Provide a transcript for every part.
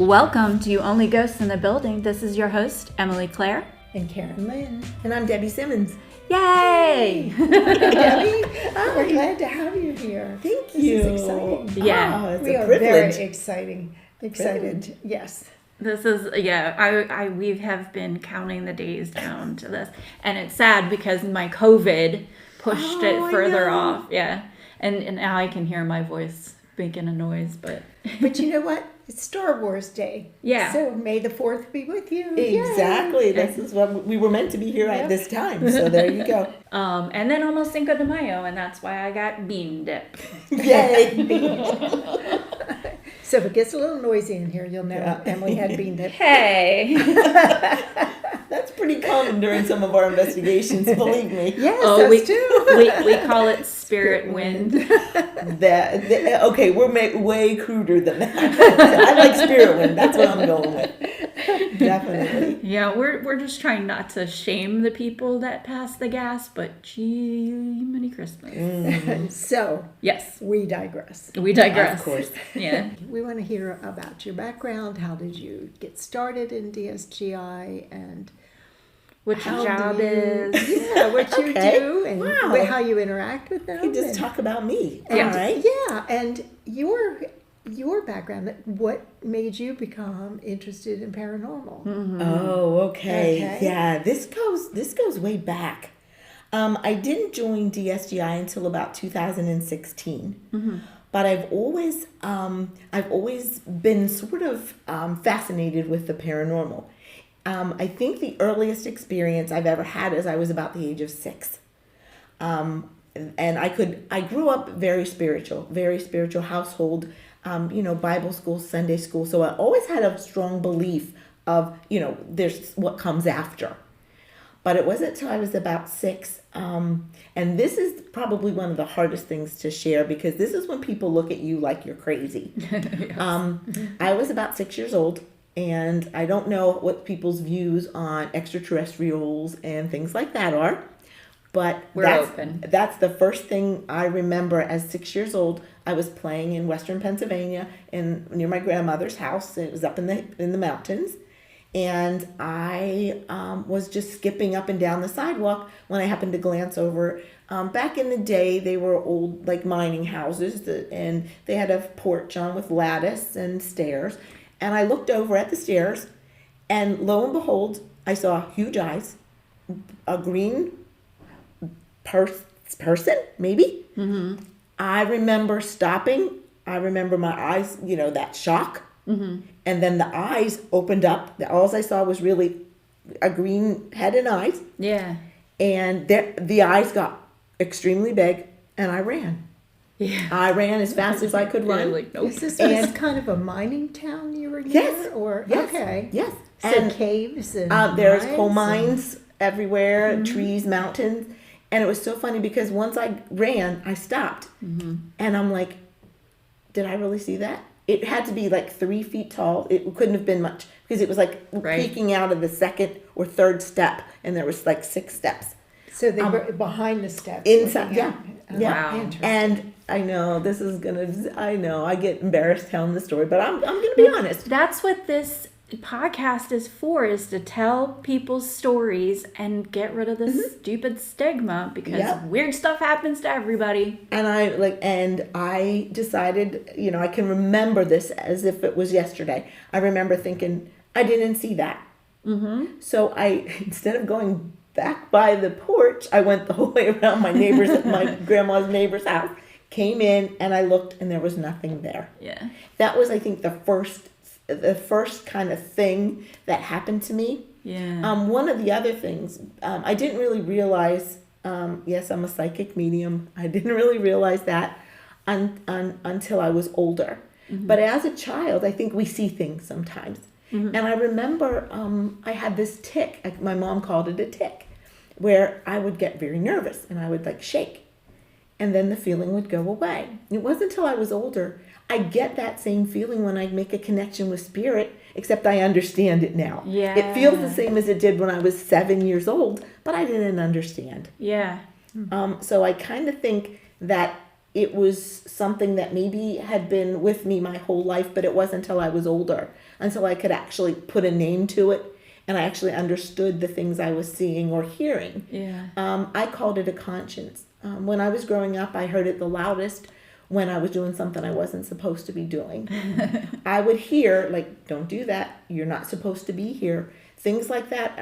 Welcome to Only Ghosts in the Building. This is your host, Emily Claire. And Karen Lynn. And I'm Debbie Simmons. Yay! Debbie, we're glad to have you here. Thank you. This is exciting. Yeah. It's We a are privilege. very excited. Yes. This is, we have been counting the days down to this. And it's sad because my COVID pushed it further off. Yeah. And now I can hear my voice making a noise, but... But you know what? It's Star Wars Day. Yeah. So May the 4th be with you. Exactly. Yay. This is what we were meant to be here at this time. So there you go. And then almost Cinco de Mayo, and that's why I got bean dip. Yay. So if it gets a little noisy in here, you'll know Emily had bean dip. Hey! That's pretty common during some of our investigations, believe me. Yes, Oh, us too. we call it spirit wind. Okay, we're way cruder than that. I like spirit wind. That's what I'm going with. Definitely. Yeah, we're just trying not to shame the people that pass the gas, but gee, many Christmas. So, Yes, we digress. we digress. Of course. Yeah. We want to hear about your background. How did you get started in DSGI and What your how job do you, is. Yeah, what you Okay. do and Wow. how you interact with them. You just and- talk about me. Yeah. All right. Yeah, and your background, what made you become interested in paranormal? Oh, okay. Okay. Yeah, this goes way back. I didn't join DSGI until about 2016. But I've always been sort of fascinated with the paranormal. I think the earliest experience I've ever had is I was about the age of 6. And I grew up very spiritual household, Bible school, Sunday school. So I always had a strong belief of, there's what comes after. But it wasn't until I was about 6. And this is probably one of the hardest things to share because this is when people look at you like you're crazy. I was about 6 years old. And I don't know what people's views on extraterrestrials and things like that are, but that's the first thing I remember as 6 years old. I was playing in Western Pennsylvania near my grandmother's house. It was up in the mountains, and I was just skipping up and down the sidewalk when I happened to glance over. Back in the day, they were old like mining houses, and they had a porch on with lattice and stairs. And I looked over at the stairs, and lo and behold, I saw huge eyes, a green person, maybe. I remember stopping. I remember my eyes, that shock. And then the eyes opened up. All I saw was really a green head and eyes. Yeah. And the eyes got extremely big, and I ran. Yeah. I ran as fast as I could run. Like, nope. Is this kind of a mining town you were near? Yes. Or Yes. Okay. Yes. So And caves and there's mines coal and- mines everywhere, trees, mountains. And it was so funny because once I ran, I stopped. And I'm like, did I really see that? It had to be like 3 feet tall. It couldn't have been much because it was like peeking out of the second or third step. And there was like 6 steps. So they were behind the steps. Inside, looking yeah. at- Yeah. Wow. Interesting. And I know this is I get embarrassed telling the story, but I'm going to be honest. That's what this podcast is for, is to tell people's stories and get rid of this stupid stigma because weird stuff happens to everybody. And I decided, I can remember this as if it was yesterday. I remember thinking, I didn't see that. So instead of going back by the porch, I went the whole way around my grandma's neighbor's house, came in, and I looked, and there was nothing there. Yeah. That was, I think, the first kind of thing that happened to me. Yeah. One of the other things, I didn't really realize, yes, I'm a psychic medium. I didn't really realize that until I was older. But as a child, I think we see things sometimes. And I remember I had this tic, my mom called it a tic, where I would get very nervous and I would like shake. And then the feeling would go away. It wasn't until I was older. I get that same feeling when I make a connection with spirit, except I understand it now. Yeah. It feels the same as it did when I was 7 years old, but I didn't understand. Yeah. So I kind of think that it was something that maybe had been with me my whole life, but it wasn't until I was older, until I could actually put a name to it and I actually understood the things I was seeing or hearing. Yeah. I called it a conscience. When I was growing up, I heard it the loudest when I was doing something I wasn't supposed to be doing. I would hear, like, don't do that. You're not supposed to be here. Things like that.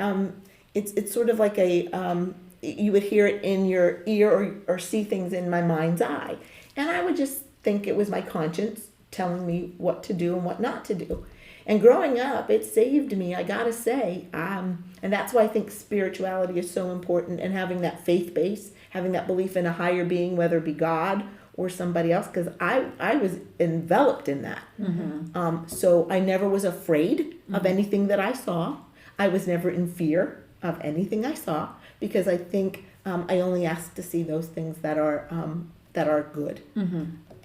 It's sort of like you would hear it in your ear or see things in my mind's eye. And I would just think it was my conscience telling me what to do and what not to do. And growing up, it saved me, I gotta say. And that's why I think spirituality is so important, and having that faith base, having that belief in a higher being, whether it be God or somebody else, because I was enveloped in that. So I never was afraid of anything that I saw. I was never in fear of anything I saw, because I think I only asked to see those things that are good.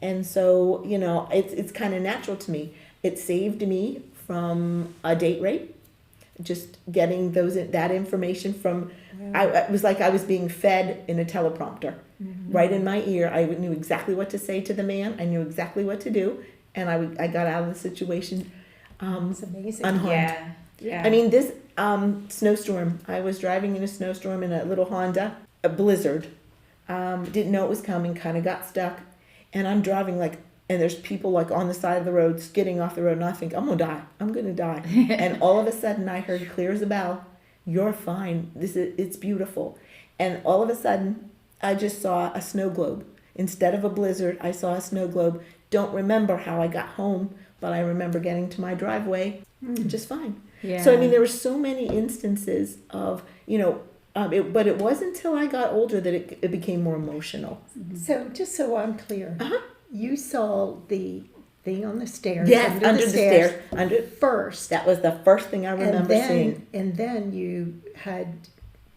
And so, it's kind of natural to me. It saved me from a date rape, just getting that information from. It was like I was being fed in a teleprompter, right in my ear. I knew exactly what to say to the man. I knew exactly what to do, and I got out of the situation It's amazing. unharmed. Yeah. I mean, this snowstorm. I was driving in a snowstorm in a little Honda, a blizzard. Didn't know it was coming. Kind of got stuck, and I'm driving and there's people on the side of the road skidding off the road, and I think I'm gonna die. And all of a sudden, I heard clear as a bell, "You're fine. It's beautiful." And all of a sudden, I just saw a snow globe. Instead of a blizzard, I saw a snow globe. Don't remember how I got home, but I remember getting to my driveway just fine. Yeah. So I mean, there were so many instances of but it wasn't until I got older that it became more emotional. So just so I'm clear, you saw the thing on the stairs. Yes, under the stairs. First. That was the first thing I remember seeing. And then you had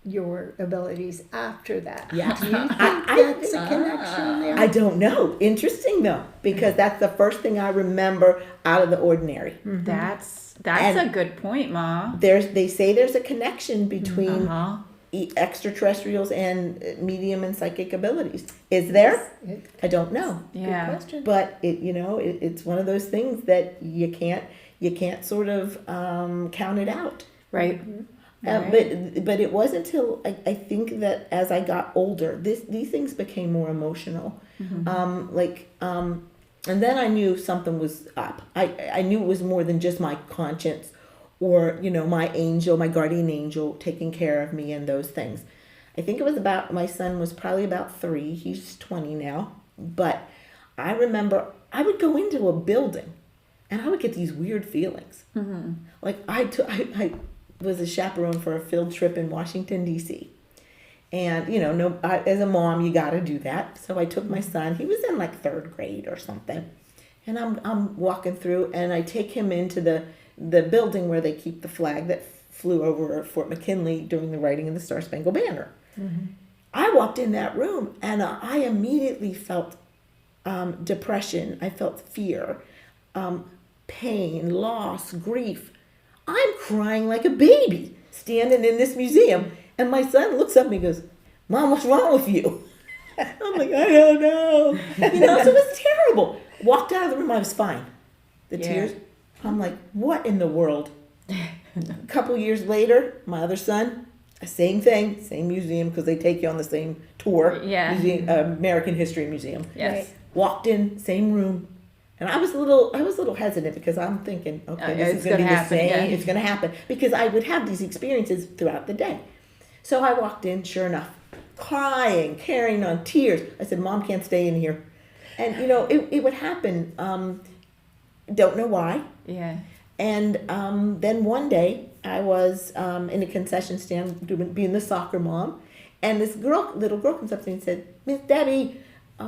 your abilities after that. Yeah. Do you think that's a connection there? I don't know. Interesting though, because that's the first thing I remember out of the ordinary. That's And a good point, Ma. They say there's a connection between extraterrestrials and medium and psychic abilities. Is there? I don't know. Yeah. Good question. But it's one of those things that you can't sort of count it out. Right. But it wasn't until I think that as I got older, these things became more emotional. And then I knew something was up. I knew it was more than just my conscience or my angel, my guardian angel taking care of me and those things. I think it was my son was probably about 3. He's 20 now. But I remember I would go into a building and I would get these weird feelings. Like I was a chaperone for a field trip in Washington, D.C. And, as a mom, you got to do that. So I took my son. He was in 3rd grade or something. And I'm walking through and I take him into the building where they keep the flag that flew over Fort McKinley during the writing of the Star Spangled Banner. I walked in that room and I immediately felt depression. I felt fear, pain, loss, grief. I'm crying like a baby standing in this museum. And my son looks up at me and goes, "Mom, what's wrong with you?" I'm like, "I don't know." So it was terrible. Walked out of the room, I was fine. The tears. I'm like, what in the world? A couple years later, my other son, same thing, same museum, because they take you on the same tour. Yeah. American History Museum. Yes. Right. Walked in, same room. And I was a little hesitant because I'm thinking, okay, this is going to be the same. Yeah. It's going to happen. Because I would have these experiences throughout the day. So I walked in, sure enough, crying, carrying on, tears. I said, "Mom can't stay in here." And, it would happen. Don't know why. Yeah. And then one day I was in a concession stand being the soccer mom. And this little girl comes up to me and said, "Miss Debbie,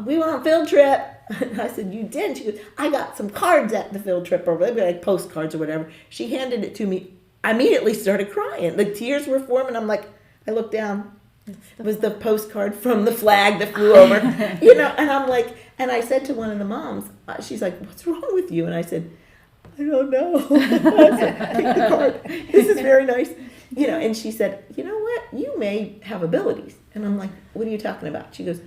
we went on a field trip." And I said, "You did?" She goes, "I got some cards at the field trip," or maybe postcards or whatever. She handed it to me. I immediately started crying. The tears were forming. I'm like, I looked down. It was the postcard from the flag that flew over. And I'm like, and I said to one of the moms, she's like, "What's wrong with you?" And I said, "I don't know." I said, "Take the card. This is very nice." And she said, "You know what? You may have abilities." And I'm like, "What are you talking about?" She goes,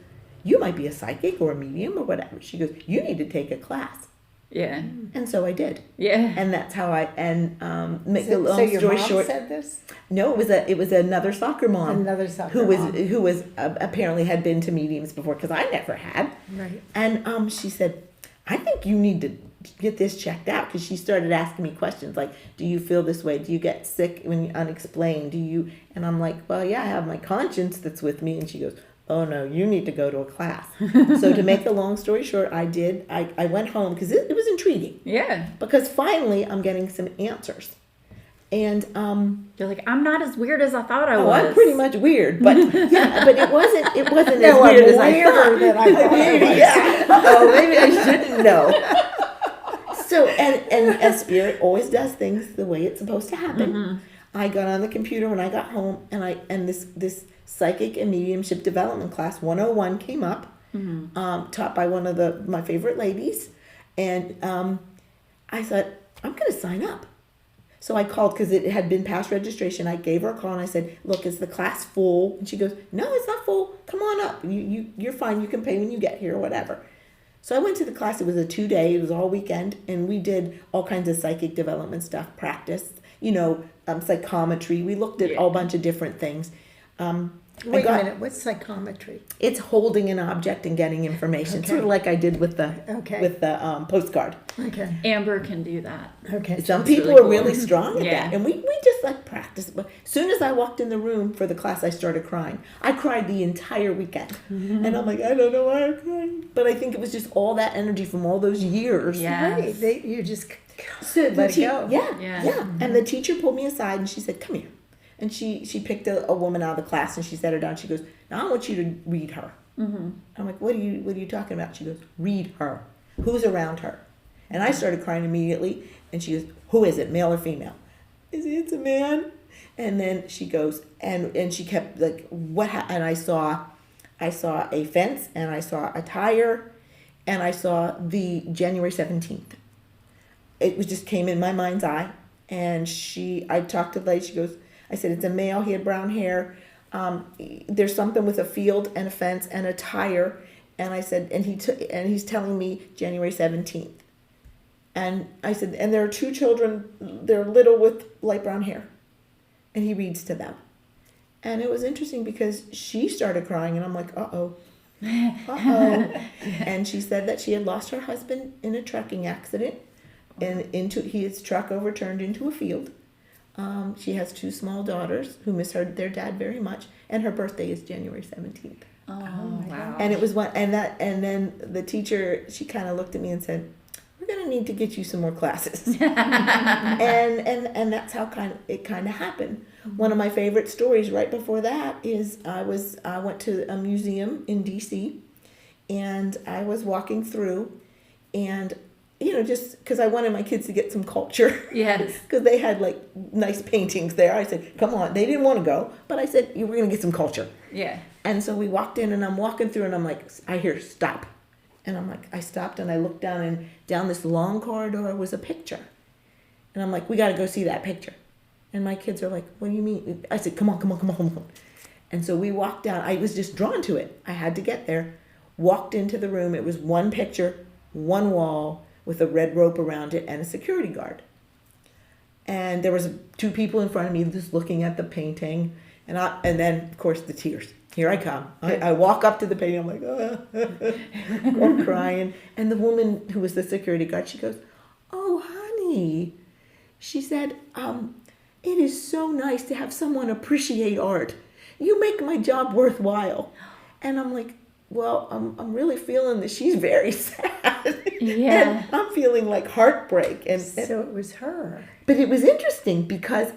"You might be a psychic or a medium or whatever." She goes, "You need to take a class." Yeah. And so I did. Yeah. And that's how make the So long your story mom short. said this? No, it was another soccer mom. Another soccer who was mom. who was apparently had been to mediums before, because I never had. Right. And she said, I think you need to get this checked out, because she started asking me questions like, do you feel this way? Do you get sick when you're unexplained? Do you? And I'm like, well, yeah, I have my conscience that's with me. And she goes, oh no, you need to go to a class. So to make a long story short, I did. I went home because it was intriguing. Yeah. Because finally I'm getting some answers. And You're like, I'm not as weird as I thought I oh, was. I'm pretty much weird, but yeah, but it wasn't as No, I'm weird as I weirder thought. than I thought I was. Yeah. Oh, maybe I shouldn't know. So and spirit always does things the way it's supposed to happen. Mm-hmm. I got on the computer when I got home, and this psychic and mediumship development class 101 came up, taught by one of my favorite ladies, and I thought, I'm going to sign up. So I called, because it had been past registration. I gave her a call and I said, look, is the class full? And she goes, no, it's not full. Come on up. You're fine. You can pay when you get here or whatever. So I went to the class. It was a 2-day. It was all weekend. And we did all kinds of psychic development stuff, practice, psychometry. We looked at a whole bunch of different things. Wait a minute, what's psychometry? It's holding an object and getting information, Okay. sort of like I did with the postcard. Okay. Amber can do that. Okay. Some That's people really are cool. really strong at Yeah. that, and we just like practice. But as soon as I walked in the room for the class, I started crying. I cried the entire weekend, and I'm like, I don't know why I'm crying, but I think it was just all that energy from all those years. Yeah. Right. You just So let it go. Yeah. And the teacher pulled me aside and she said, "Come here." And she picked a woman out of the class and she sat her down. She goes, "Now I want you to read her." Mm-hmm. I'm like, "What are you talking about?" She goes, "Read her. Who's around her?" And I started crying immediately. And she goes, "Who is it, male or female?" It's a man. And then she goes, and she kept like, what? And I saw a fence, and I saw a tire, and I saw the January 17th. It was just came in my mind's eye. And I talked to the lady. She goes, I said, "It's a male. He had brown hair. There's something with a field and a fence and a tire." And I said, and he's telling me January 17th. And I said, and there are 2 children. They're little with light brown hair. And he reads to them. And it was interesting because she started crying, and I'm like, uh-oh. And she said that she had lost her husband in a trucking accident, and his truck overturned into a field. She has 2 small daughters who miss their dad very much, and her birthday is January 17th. Oh, wow. And it was and then the teacher, she kind of looked at me and said, "We're going to need to get you some more classes." and that's how it kind of happened. One of my favorite stories right before that is I went to a museum in DC, and I was walking through, and just because I wanted my kids to get some culture. Yes. Because they had like nice paintings there. I said, "Come on." They didn't want to go, but I said, "We're going to get some culture." Yeah. And so we walked in, and I'm walking through, and I'm like, I hear stop. And I'm like, I stopped, and I looked down, and down this long corridor was a picture. And I'm like, we got to go see that picture. And my kids are like, "What do you mean?" I said, come on. And so we walked down. I was just drawn to it. I had to get there. Walked into the room. It was one picture, one wall with a red rope around it and a security guard. And there was 2 people in front of me just looking at the painting. And then, of course, the tears. Here I come. I walk up to the painting. I'm like, I'm crying. And the woman who was the security guard, she goes, "Oh, honey." She said, "It is so nice to have someone appreciate art. You make my job worthwhile." And I'm like, well, I'm really feeling that she's very sad. Yeah. And I'm feeling like heartbreak. So it was her. But it was interesting because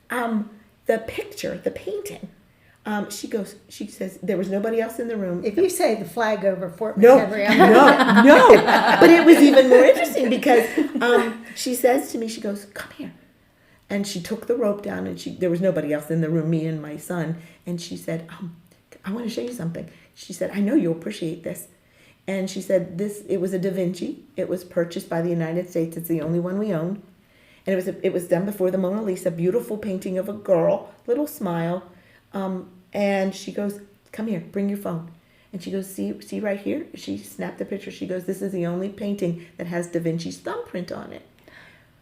the picture, the painting, she says, there was nobody else in the room. If you say the flag over Fort No, McHenry, I'm no. But it was even more interesting because she says to me, she goes, "Come here." And she took the rope down, and there was nobody else in the room, me and my son. And she said, "I want to show you something." She said, "I know you'll appreciate this." And she said, it was a Da Vinci. It was purchased by the United States. It's the only one we own. And it was done before the Mona Lisa, beautiful painting of a girl, little smile. And she goes, "Come here, bring your phone." And she goes, see right here? She snapped the picture. She goes, this is the only painting that has Da Vinci's thumbprint on it.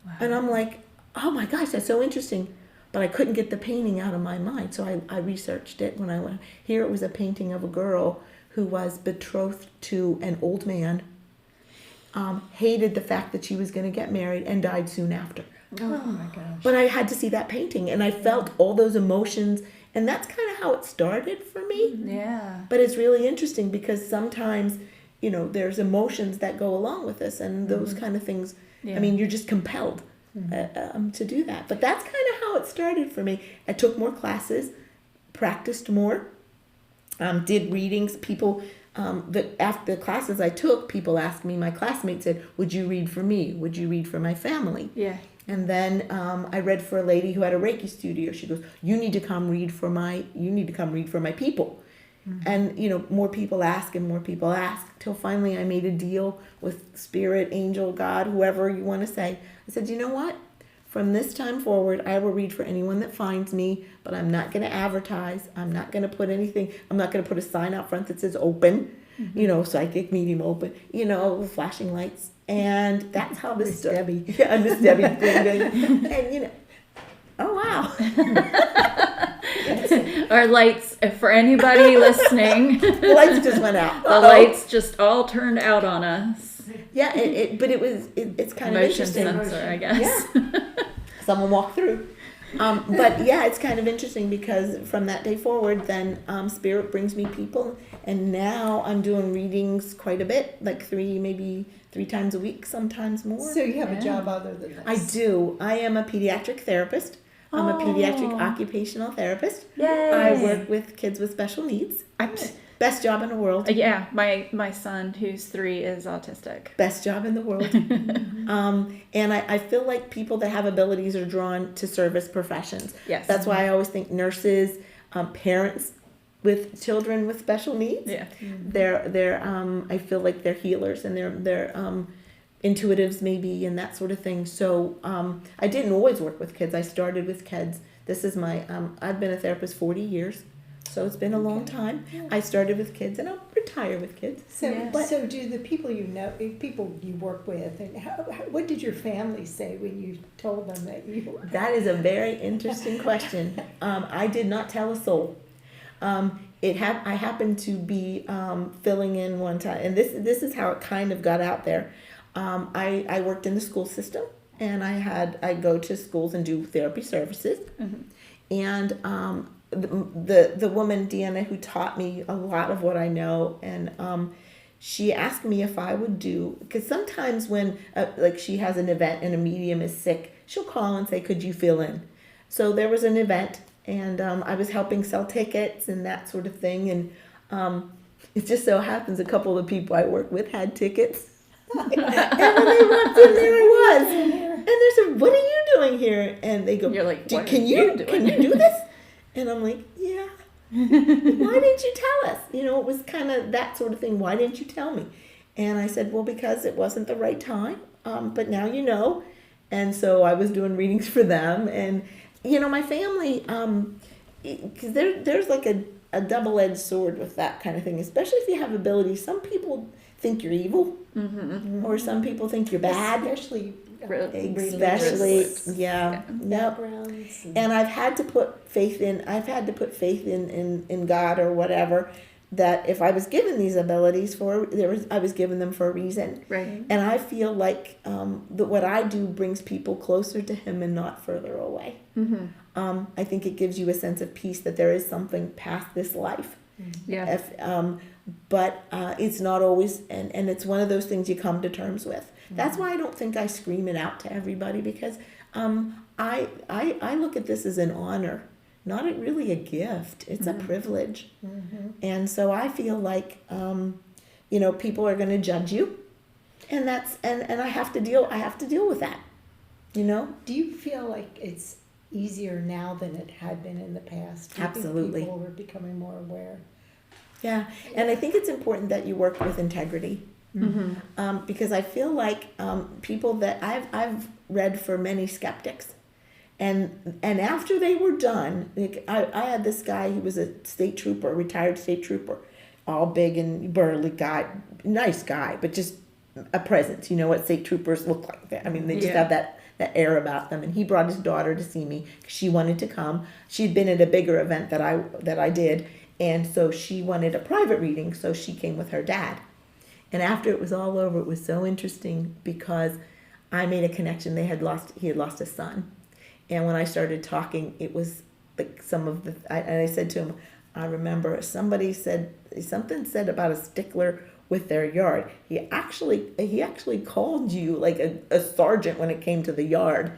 Wow. And I'm like, oh my gosh, that's so interesting. But I couldn't get the painting out of my mind. So I researched it when I went. Here it was a painting of a girl who was betrothed to an old man, hated the fact that she was going to get married, and died soon after. Oh my gosh. But I had to see that painting, and I felt all those emotions, and that's kind of how it started for me. Yeah. But it's really interesting because sometimes, there's emotions that go along with this, and those kind of things. Yeah. I mean, you're just compelled to do that. But that's kind of how it started for me. I took more classes, practiced more, did readings. People, after the classes I took, people asked me, my classmates said, would you read for me? Would you read for my family? Yeah. And then I read for a lady who had a Reiki studio. She goes, you need to come read for my people. And, more people ask and more people ask, till finally I made a deal with Spirit, Angel, God, whoever you want to say. I said, you know what? From this time forward, I will read for anyone that finds me, but I'm not going to advertise. I'm not going to put anything. I'm not going to put a sign out front that says open, psychic medium open, flashing lights. And that's how this started. Debbie. Yeah, Miss Debbie. And, oh, wow. Our lights, for anybody listening, The lights just went out. the lights just all turned out on us. Yeah, but it's kind of Motion interesting. sensor, I guess. Someone walked through. But yeah, it's kind of interesting because from that day forward, then Spirit brings me people, and now I'm doing readings quite a bit, like maybe three times a week, sometimes more. So you have a job other than this? I do. I am a pediatric therapist. I'm a pediatric occupational therapist. Yay. I work with kids with special needs. Best job in the world. Yeah, my son, who's 3, is autistic. Best job in the world. And I feel like people that have abilities are drawn to service professions. Yes. That's why I always think nurses, parents with children with special needs. Yeah. They're I feel like they're healers, and they're intuitives maybe, and that sort of thing. So I didn't always work with kids. I started with kids. This is my I've been a therapist 40 years. So it's been a long time. Yeah. I started with kids, and I'll retire with kids. So, Yeah. so do the people people you work with, and what did your family say when you told them that you were? That is a very interesting question. I did not tell a soul. I happened to be filling in one time, and this is how it kind of got out there. I worked in the school system, and I go to schools and do therapy services, and the woman Deanna, who taught me a lot of what I know, and she asked me if I would do, because sometimes when like she has an event and a medium is sick, she'll call and say, could you fill in? So there was an event, and I was helping sell tickets and that sort of thing, and it just so happens a couple of the people I work with had tickets. And when they walked in, there I was, and they said, what are you doing here? And they go, You're like, what can are you you doing? do this? And I'm like, yeah. Why didn't you tell us? It was kind of that sort of thing. Why didn't you tell me? And I said, well, because it wasn't the right time. But now you know. And so I was doing readings for them. And, my family, because there's like a double-edged sword with that kind of thing, especially if you have abilities. Some people think you're evil, or some people think you're bad. Especially Yeah. backgrounds. And I've had to put faith in God or whatever, that if I was given these abilities I was given them for a reason. Right. And I feel like that what I do brings people closer to Him and not further away. I think it gives you a sense of peace that there is something past this life. Yeah. But it's not always, and it's one of those things you come to terms with. That's why I don't think I scream it out to everybody, because I look at this as an honor, not really a gift. It's a privilege. And so I feel like people are going to judge you, and and I have to deal with that. Do you feel like it's easier now than it had been in the past? Do you think Absolutely. people are becoming more aware? Yeah, and I think it's important that you work with integrity. Because I feel like people that I've read for many skeptics, and after they were done, like I had this guy, he was a state trooper, a retired state trooper, all big and burly guy, nice guy, but just a presence. You know what state troopers look like. I mean, they just have that air about them. And he brought his daughter to see me. She wanted to come. She'd been at a bigger event that I did, and so she wanted a private reading. So she came with her dad. And after it was all over, it was so interesting because I made a connection. He had lost a son, and when I started talking, it was like I said to him, I remember somebody said something about a stickler with their yard. He actually called you like a sergeant when it came to the yard,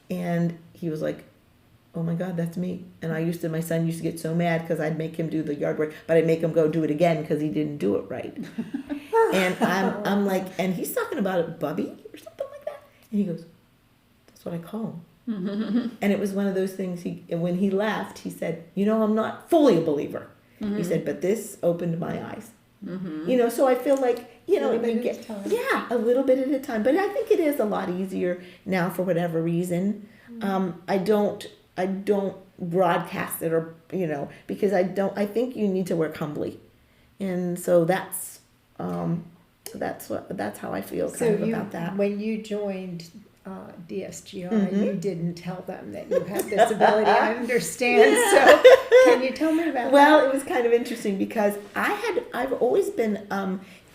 and he was like, oh my God, that's me. And my son used to get so mad because I'd make him do the yard work, but I'd make him go do it again because he didn't do it right. And I'm like, and he's talking about it, Bubby or something like that. And he goes, that's what I call him. And it was one of those things, when he left, he said, I'm not fully a believer. He said, but this opened my eyes. So I feel like, a little bit at a time. But I think it is a lot easier now for whatever reason. I don't broadcast it or, because I think you need to work humbly. And so that's how I feel about that. When you joined DSGI, you didn't tell them that you had this ability. I understand. So can you tell me about that? Well, it was kind of interesting because I've always been,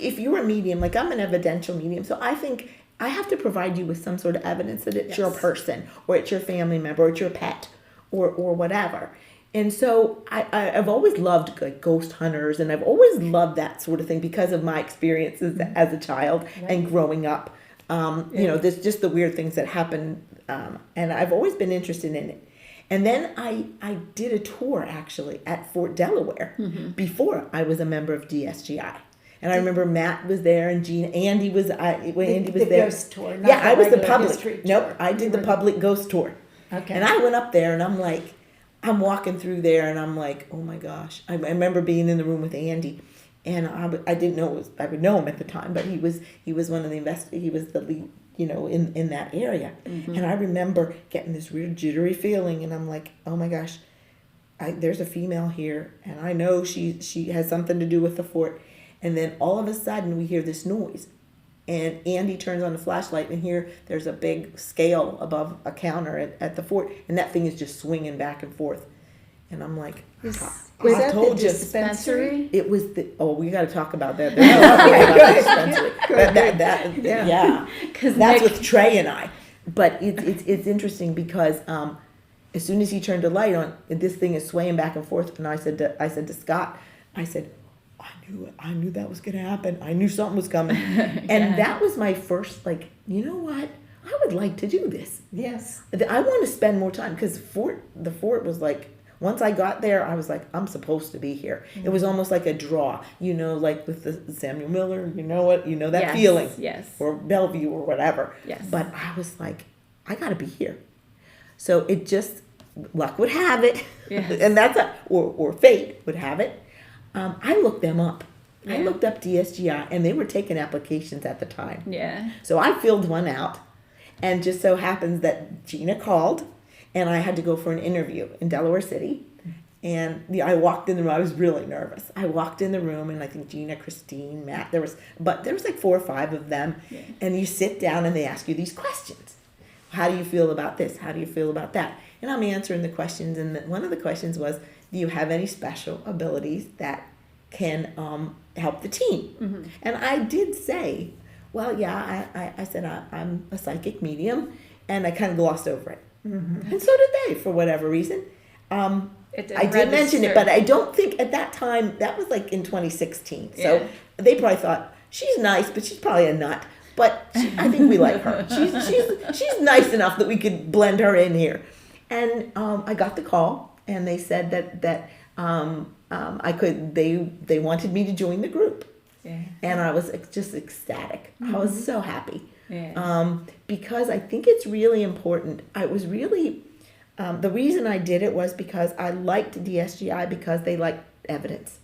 if you're a medium, like I'm an evidential medium, so I think I have to provide you with some sort of evidence that it's your person or it's your family member or it's your pet or whatever. And so I've always loved like ghost hunters, and I've always loved that sort of thing because of my experiences as a child and growing up. There's just the weird things that happen, and I've always been interested in it. And then I did a tour actually at Fort Delaware before I was a member of DSGI. And I remember Matt was there and Andy was Andy was the there. Ghost tour. Yeah, I was the public. Nope, I did the public ghost tour. Okay. And I went up there and I'm walking through there and I'm like, oh my gosh. I remember being in the room with Andy, and I didn't know I would know him at the time, but he was one of the he was the lead, in that area. And I remember getting this weird jittery feeling, and I'm like, oh my gosh, there's a female here, and I know she has something to do with the fort. And then all of a sudden we hear this noise, and Andy turns on the flashlight, and there's a big scale above a counter at the fort, and that thing is just swinging back and forth. And I'm like, was that the dispensary? It was we got to talk about that. Because that's with Trey and I. But it's interesting because as soon as he turned the light on, this thing is swaying back and forth. And I said to Scott, I knew that was going to happen. I knew something was coming. And that was my first, you know what? I would like to do this. Yes. I want to spend more time because the fort was like, once I got there, I was like, I'm supposed to be here. It was almost like a draw, like with the Samuel Miller, that feeling. Yes. Or Bellevue or whatever. Yes. But I was like, I got to be here. So it just, luck would have it. Yes. And that's or fate would have it. I looked them up. Yeah. I looked up DSGI, and they were taking applications at the time. Yeah. So I filled one out, and just so happens that Gina called, and I had to go for an interview in Delaware City. And I walked in the room. I was really nervous. I walked in the room, and I think Gina, Christine, Matt, there was like 4 or 5 of them. Yeah. And you sit down, and they ask you these questions. How do you feel about this? How do you feel about that? And I'm answering the questions, and one of the questions was, do you have any special abilities that can help the team? And I did say, well, yeah, I said I'm a psychic medium, and I kind of glossed over it. And so did they, for whatever reason. I did mention it, but I don't think at that time, that was like in 2016. So they probably thought, she's nice, but she's probably a nut. But I think we like her. She's nice enough that we could blend her in here. And I got the call, and they said that I could. They wanted me to join the group, and I was just ecstatic. I was so happy, because I think it's really important. I was really the reason I did it was because I liked DSGI because they liked evidence.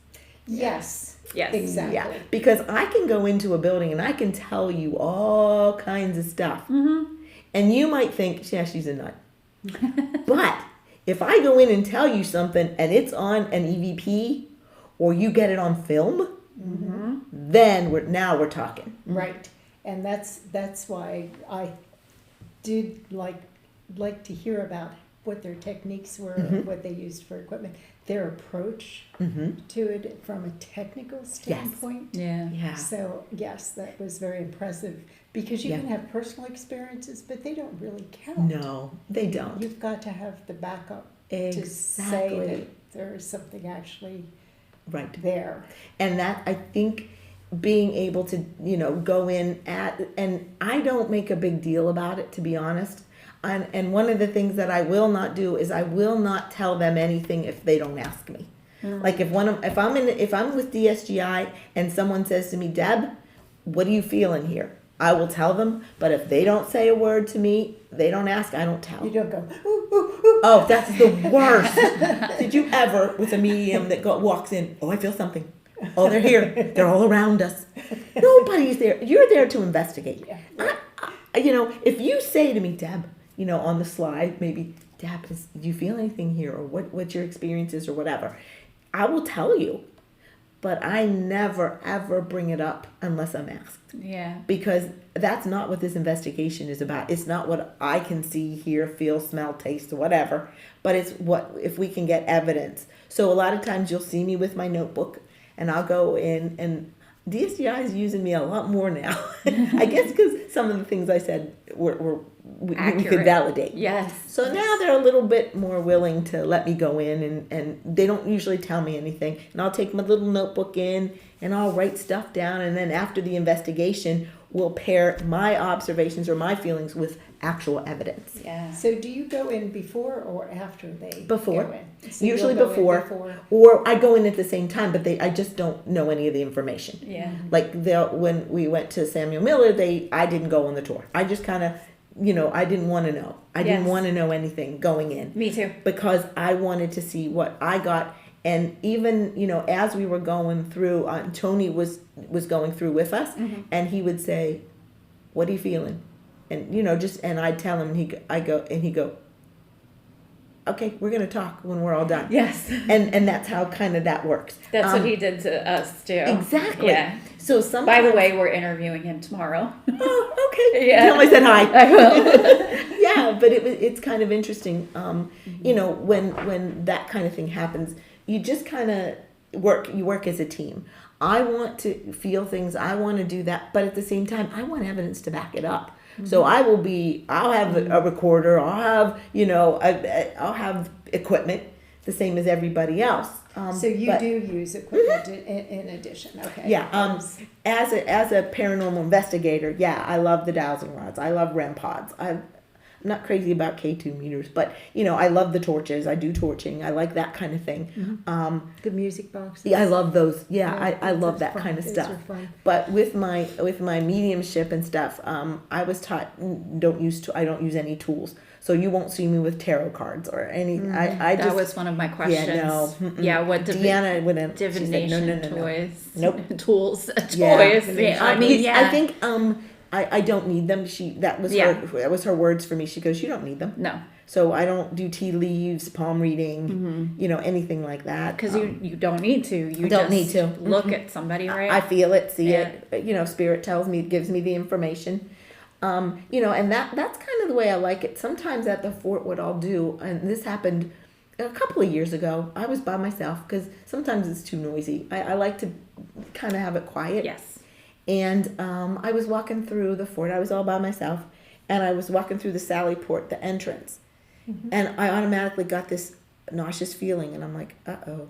Yes. Yes. Exactly. Yeah, because I can go into a building and I can tell you all kinds of stuff, and you might think, yeah, she's a nut. But if I go in and tell you something and it's on an EVP or you get it on film, then we're talking. Right, and that's why I did like to hear about what their techniques were, what they used for equipment, their approach to it from a technical standpoint. Yeah. So yes, that was very impressive, because you can have personal experiences, but they don't really count. no, they don't. You've got to have the backup to say Exactly. that there is something actually Right. there. And that, I think, being able to, go in and I don't make a big deal about it, to be honest. And one of the things that I will not do is I will not tell them anything if they don't ask me. Like if I'm with DSGI and someone says to me, Deb, what are you feeling here? I will tell them, but if they don't say a word to me, they don't ask, I don't tell. You don't go, ooh, ooh, ooh. Oh, that's the worst. Did you ever, with a medium that walks in, oh, I feel something. Oh, they're here. They're all around us. Nobody's there. You're there to investigate. Yeah. If you say to me, Deb, on the slide, maybe, Deb, do you feel anything here? Or what your experience is or whatever. I will tell you. But I never, ever bring it up unless I'm asked. Yeah. Because that's not what this investigation is about. It's not what I can see, hear, feel, smell, taste, whatever. But it's what, if we can get evidence. So a lot of times you'll see me with my notebook and I'll go in, and DSGI is using me a lot more now. I guess because some of the things I said we could validate. Yes. So now they're a little bit more willing to let me go in, and they don't usually tell me anything. And I'll take my little notebook in and I'll write stuff down. And then after the investigation, we'll pair my observations or my feelings with actual evidence. Yeah. So do you go in before or after they Before. go in? So Usually you'll go in before. Or I go in at the same time, but I just don't know any of the information. Yeah. Like when we went to Samuel Miller, I didn't go on the tour. I just kind of, I didn't want to know. I didn't want to know anything going in. Me too. Because I wanted to see what I got. And even, as we were going through, Tony was going through with us, and he would say, what are you feeling? And, and I'd tell him, he'd go, okay, we're going to talk when we're all done. Yes. And that's how kind of that works. That's what he did to us too. Exactly. Yeah. So sometimes. By the way, we're interviewing him tomorrow. Oh, okay. Yeah. Tell him I said hi. I will. Yeah, but it's kind of interesting. When that kind of thing happens, you just kind of work as a team. I want to feel things. I want to do that, but at the same time, I want evidence to back it up. So I'll have a recorder. I'll have equipment the same as everybody else. So you do use equipment in addition, okay? Yeah. As a paranormal investigator, yeah, I love the dowsing rods. I love REM pods. I'm not crazy about K2 meters, but I love the torches. I do torching. I like that kind of thing. The music boxes. Yeah, I love those. Yeah, Yeah, I love those that are kind of fun. stuff. Those are fun. But with my mediumship and stuff, I was taught I don't use any tools. So you won't see me with tarot cards or any. I That just was one of my questions. Yeah, no. Mm-mm. Yeah, what Deanna wouldn't. She said, divination no. toys? Nope. Tools. Yeah. Toys. Yeah. I mean, yeah. I think I don't need them. That was her words for me. She goes, you don't need them. No, So I don't do tea leaves, palm reading, anything like that. because you don't need to. You don't just need to. look at somebody, right? I feel it, see Yeah. it. Spirit tells me, gives me the information. And that's kind of the way I like it. Sometimes at the fort, what I'll do, and this happened a couple of years ago, I was by myself because sometimes it's too noisy. I like to kind of have it quiet. Yes. And I was walking through the fort. I was all by myself. And I was walking through the Sally Port, the entrance. And I automatically got this nauseous feeling. And I'm like, uh-oh.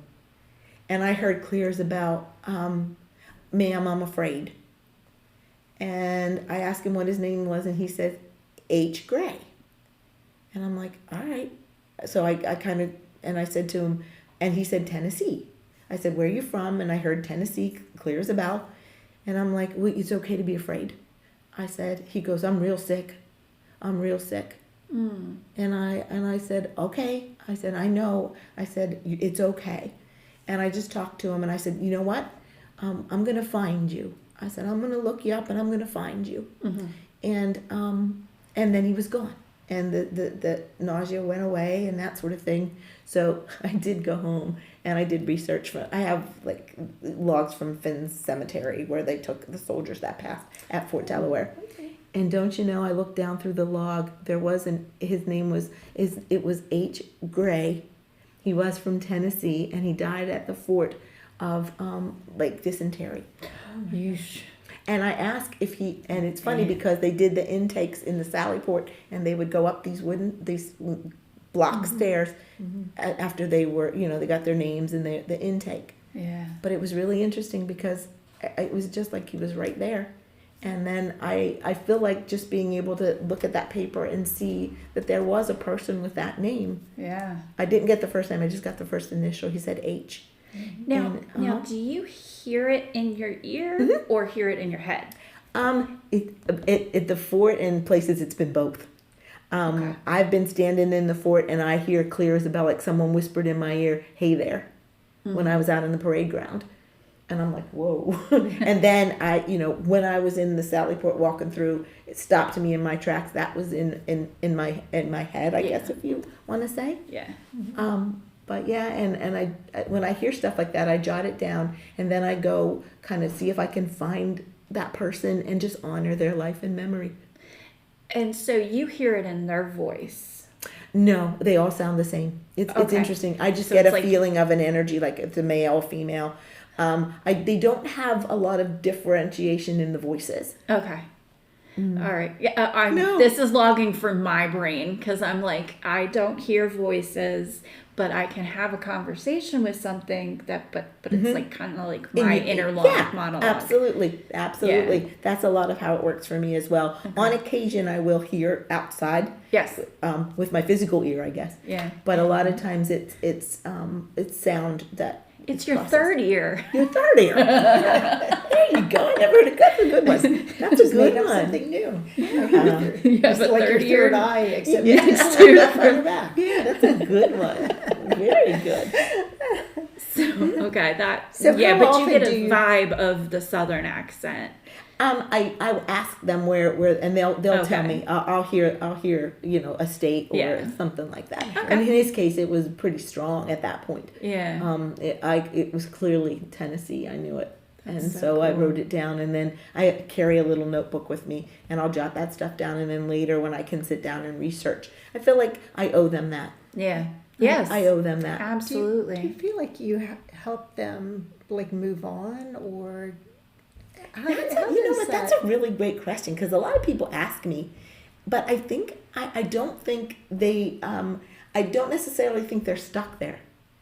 And I heard clear as about, ma'am, I'm afraid. And I asked him what his name was. And he said, H. Gray. And I'm like, all right. So I kind of, and I said to him, and he said, Tennessee. I said, where are you from? And I heard Tennessee, clear as a bell. And I'm like, well, it's okay to be afraid. I said, he goes, I'm real sick. I'm real sick. And I said, okay. I said, I know. I said, it's okay. And I just talked to him and I said, you know what? I'm going to find you. I said, I'm going to look you up and I'm going to find you. And then he was gone. and the nausea went away and that sort of thing. So I did go home and I did research. I have like logs from Finn's Cemetery where they took the soldiers that passed at Fort Delaware. Okay. And don't you know, I looked down through the log. His name was H. Gray. He was from Tennessee, and he died at the fort of like dysentery. Yeesh. And I asked if he, and it's funny because they did the intakes in the Sallyport, and they would go up these block stairs after they were, they got their names and the intake. Yeah. But it was really interesting because it was just like he was right there. And then I feel like just being able to look at that paper and see that there was a person with that name. Yeah. I didn't get the first name, I just got the first initial. He said H. Now, And, do you hear it in your ear or hear it in your head? At the fort and places it's been both. Okay. I've been standing in the fort and I hear clear as a bell, like someone whispered in my ear, "Hey there," when I was out in the parade ground. And I'm like, whoa. And then when I was in the Sallyport walking through, it stopped me in my tracks. That was in my head, I guess, if you want to say. Yeah. But yeah, and I when I hear stuff like that, I jot it down, and then I go kind of see if I can find that person and just honor their life and memory. And so you hear it in their voice. No, they all sound the same. It's Okay. interesting. I just So get it's a like- feeling of an energy, like it's a male, female. They don't have a lot of differentiation in the voices. Okay. All right. Yeah, No. This is logging for my brain because I'm like, I don't hear voices, but I can have a conversation with something but it's like kind of like my inner monologue. Absolutely. Yeah. That's a lot of how it works for me as well. On occasion, I will hear outside. Yes. With my physical ear, I guess. Yeah. But a lot of times it's sound that. It's your processed. third ear. Your third ear. There you go. I never heard it. That's a good one. That's a Just good made up one. something new. You have It's a like your third ear. third eye, except Yeah. it's two further back. Yeah, that's a good one. Very good. Okay, that. So yeah, how but you often get do a you- vibe of the southern accent. I will ask them where and they'll tell Okay. me. I'll hear a state or Yeah. something like that. Okay. And in his case, it was pretty strong at that point. Yeah. It was clearly Tennessee. I knew it. That's And so so I cool. wrote it down, and then I carry a little notebook with me, and I'll jot that stuff down, and then later when I can sit down and research, I feel like I owe them that. Yeah. Yes. I owe them that. Do you Absolutely. feel like you help them like move on, or how That's does that's a really great question, because a lot of people ask me, but I think I don't think they I don't necessarily think they're stuck there.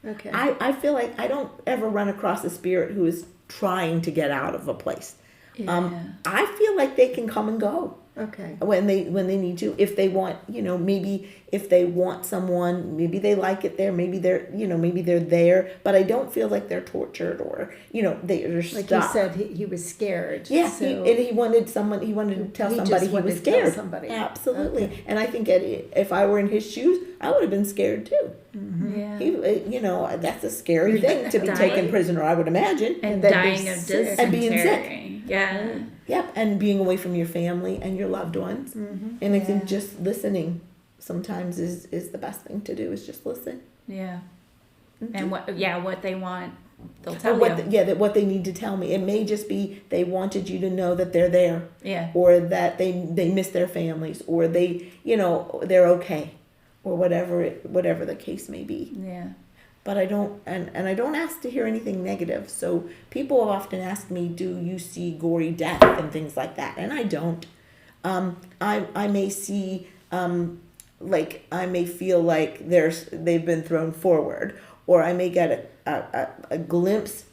Okay. I feel like I don't ever run across a spirit who is trying to get out of a place. Yeah. I feel like they can come and go Okay. when they need to. If they want, maybe if they want someone, maybe they like it there. Maybe maybe they're there. But I don't feel like they're tortured or they're Like stuck. you said, he was scared. Yeah, So he wanted someone. He wanted to tell He just somebody he wanted was to tell scared. somebody. Absolutely, Okay. and I think if I were in his shoes, I would have been scared too. Yeah. He, that's a scary thing to be Dying. taken prisoner. I would imagine. And then dying be of sick. And being sick. dysentery. Yeah. Yep, and being away from your family and your loved ones. And I think Yeah. just listening sometimes is the best thing to do. Is just listen. Yeah. Mm-hmm. And what they want, they'll tell Or you. that what they need to tell me. It may just be they wanted you to know that they're there, Yeah. or that they miss their families, or they they're okay, or whatever the case may be. Yeah. But I don't and I don't ask to hear anything negative. So people often ask me, do you see gory death and things like that? And I don't. I may see I may feel like they've been thrown forward, or I may get a glimpse,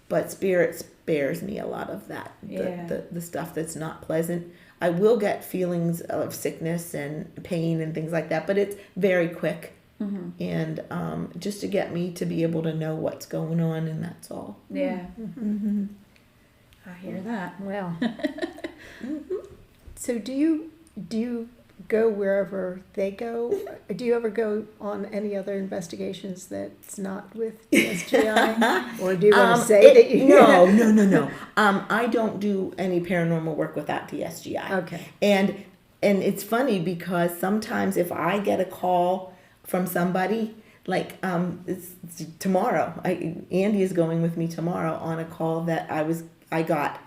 but spirit spares me a lot of that. Yeah. The stuff that's not pleasant. I will get feelings of sickness and pain and things like that, but it's very quick. Mm-hmm. And just to get me to be able to know what's going on, and that's all. Yeah. Mm-hmm. I hear that. well. So do you go wherever they go? Do you ever go on any other investigations that's not with DSGI? Or do you want to say that you No. I don't do any paranormal work without DSGI. Okay. And and it's funny because sometimes if I get a call from somebody, like it's tomorrow, Andy is going with me tomorrow on a call that I got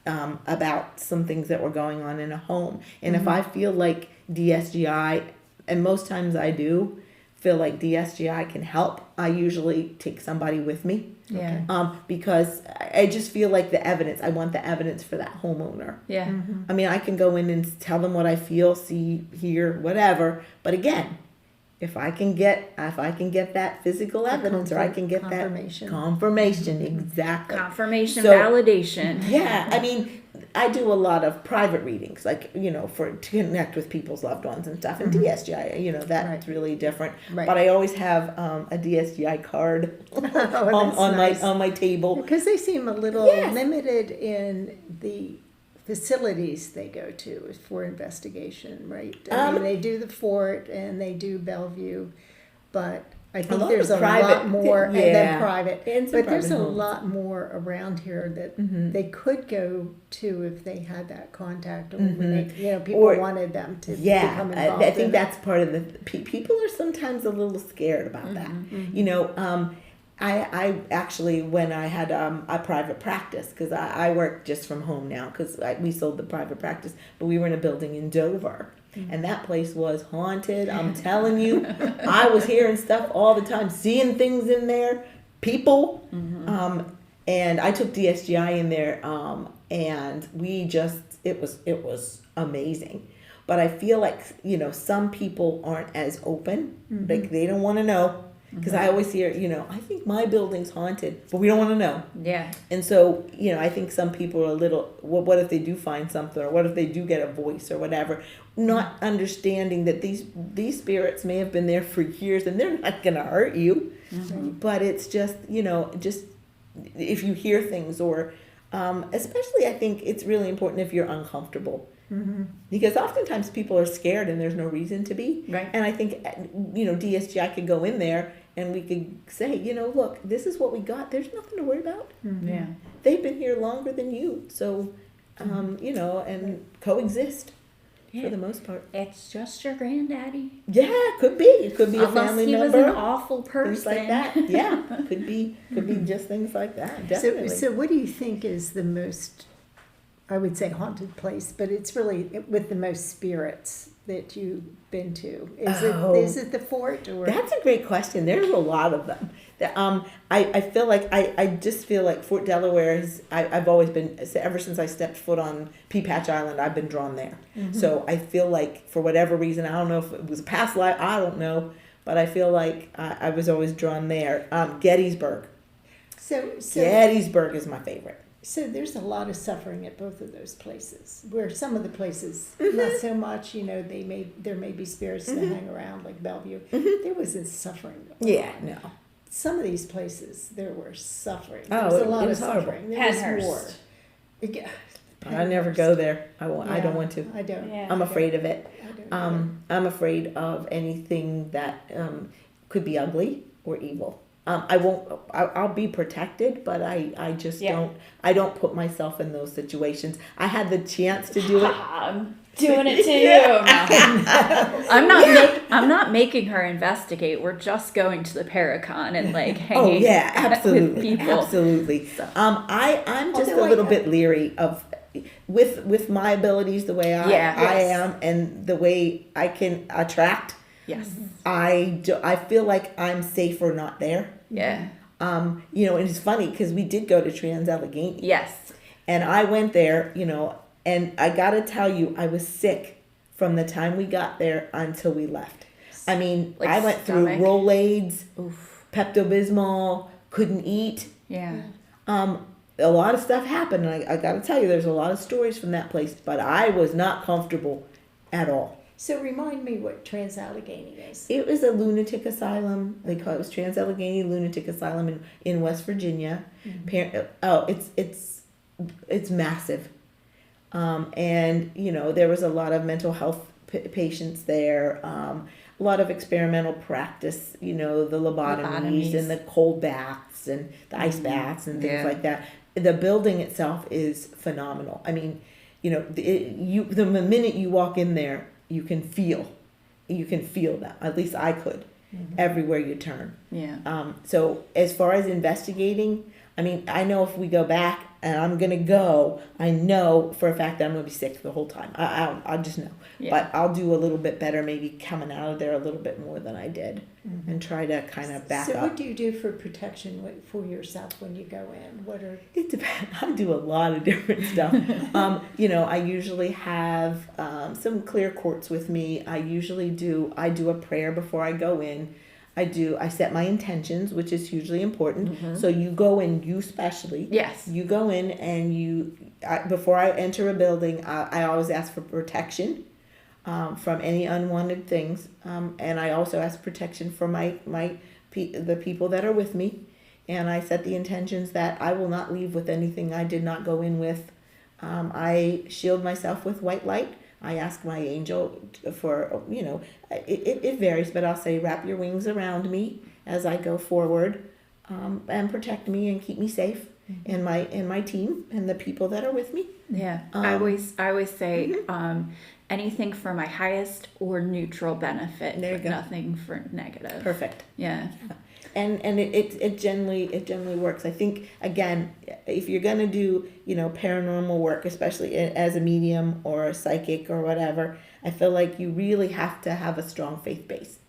about some things that were going on in a home. And if I feel like DSGI, and most times I do feel like DSGI can help, I usually take somebody with me. Yeah. Because I just feel like the evidence, I want the evidence for that homeowner. Yeah. I mean, I can go in and tell them what I feel, see, hear, whatever. But again, if I can get that physical evidence, or I can get confirmation. that confirmation, exactly. Confirmation, So, validation. Yeah, I mean, I do a lot of private readings, like, to connect with people's loved ones and stuff. And DSGI, that's really different. Right. But I always have a DSGI card on my table. Because they seem a little limited in the facilities they go to for investigation, right? I mean, they do the fort and they do Bellevue, but I think there's a lot more, and then private. But there's a lot more around here that they could go to if they had that contact, or when they, people wanted them to become involved. I think that's part of the people are sometimes a little scared about that. I actually, when I had a private practice, because I work just from home now, because we sold the private practice, but we were in a building in Dover. And that place was haunted. I'm telling you, I was hearing stuff all the time, seeing things in there, people. And I took DSGI in there, and it was amazing. But I feel like, some people aren't as open. Like, they don't want to know. Because I always hear, I think my building's haunted, but we don't want to know. Yeah. And so, I think some people are a little, well, what if they do find something, or what if they do get a voice or whatever, not understanding that these spirits may have been there for years and they're not going to hurt you. But it's just, just if you hear things, or especially I think it's really important if you're uncomfortable. Because oftentimes people are scared and there's no reason to be. Right. And I think, DSGI could go in there and we could say, look, this is what we got. There's nothing to worry about. Yeah. They've been here longer than you. So, and coexist for the most part. It's just your granddaddy. Yeah, could be. It could be a family he member. was an awful person. Things like that. Yeah, could be just things like that. Definitely. So what do you think is the most, I would say, haunted place, but it's really with the most spirits that you've been to? Is it the fort, or? That's a great question. There's a lot of them. I feel like I just feel like Fort Delaware is, I've always been, ever since I stepped foot on Pea Patch Island, I've been drawn there. So I feel like, for whatever reason, I don't know if it was a past life, I don't know, but I feel like I was always drawn there. Gettysburg. So Gettysburg is my favorite. So there's a lot of suffering at both of those places, where some of the places, not so much, there may be spirits that hang around, like Bellevue. There wasn't suffering. Yeah, no. Some of these places, there were suffering. Oh, There was a lot of horrible. suffering. There was Penhurst. war. I never go there. I don't want to. I don't. Yeah. I'm afraid of it. I don't. I'm afraid of anything that could be ugly or evil. I'll be protected, but I just I don't put myself in those situations. I had the chance to do it. I'm doing it to you. I'm not making her investigate. We're just going to the Paracon and hanging absolutely, with people. Absolutely. I'm just a little bit leery of with my abilities, the way I am, and the way I can attract. Yes. I feel like I'm safer not there. Yeah. And it's funny because we did go to Trans-Allegheny. Yes. And I went there, and I got to tell you, I was sick from the time we got there until we left. I mean, I went through Rolaids, Pepto-Bismol, couldn't eat. Yeah. A lot of stuff happened. And I got to tell you, there's a lot of stories from that place, but I was not comfortable at all. So remind me what Trans-Allegheny is. It was a lunatic asylum. They call it was Trans-Allegheny Lunatic Asylum in West Virginia. It's massive. And there was a lot of mental health patients there. A lot of experimental practice. The lobotomies and the cold baths and the ice baths and things like that. The building itself is phenomenal. I mean, the minute you walk in there, you can feel that. At least I could, everywhere you turn. Yeah. So as far as investigating, I mean, I know if we go back and I'm gonna go, I know for a fact that I'm gonna be sick the whole time. I just know. Yeah. But I'll do a little bit better, maybe coming out of there a little bit more than I did, and try to kind of back So up. what do you do for protection for yourself when you go in? What are It depends. I do a lot of different stuff. I usually have some clear quartz with me. I do a prayer before I go in. I set my intentions, which is hugely important. So you go in, you especially. Yes. You go in and before I enter a building, I always ask for protection from any unwanted things. And I also ask protection for the people that are with me. And I set the intentions that I will not leave with anything I did not go in with. I shield myself with white light. I ask my angel for, it varies, but I'll say, wrap your wings around me as I go forward, and protect me and keep me safe, and my team and the people that are with me. Yeah. I always say, anything for my highest or neutral benefit, There you but go. nothing for negative. Perfect. Yeah. And it generally works. I think, again, if you're gonna do paranormal work, especially as a medium or a psychic or whatever, I feel like you really have to have a strong faith base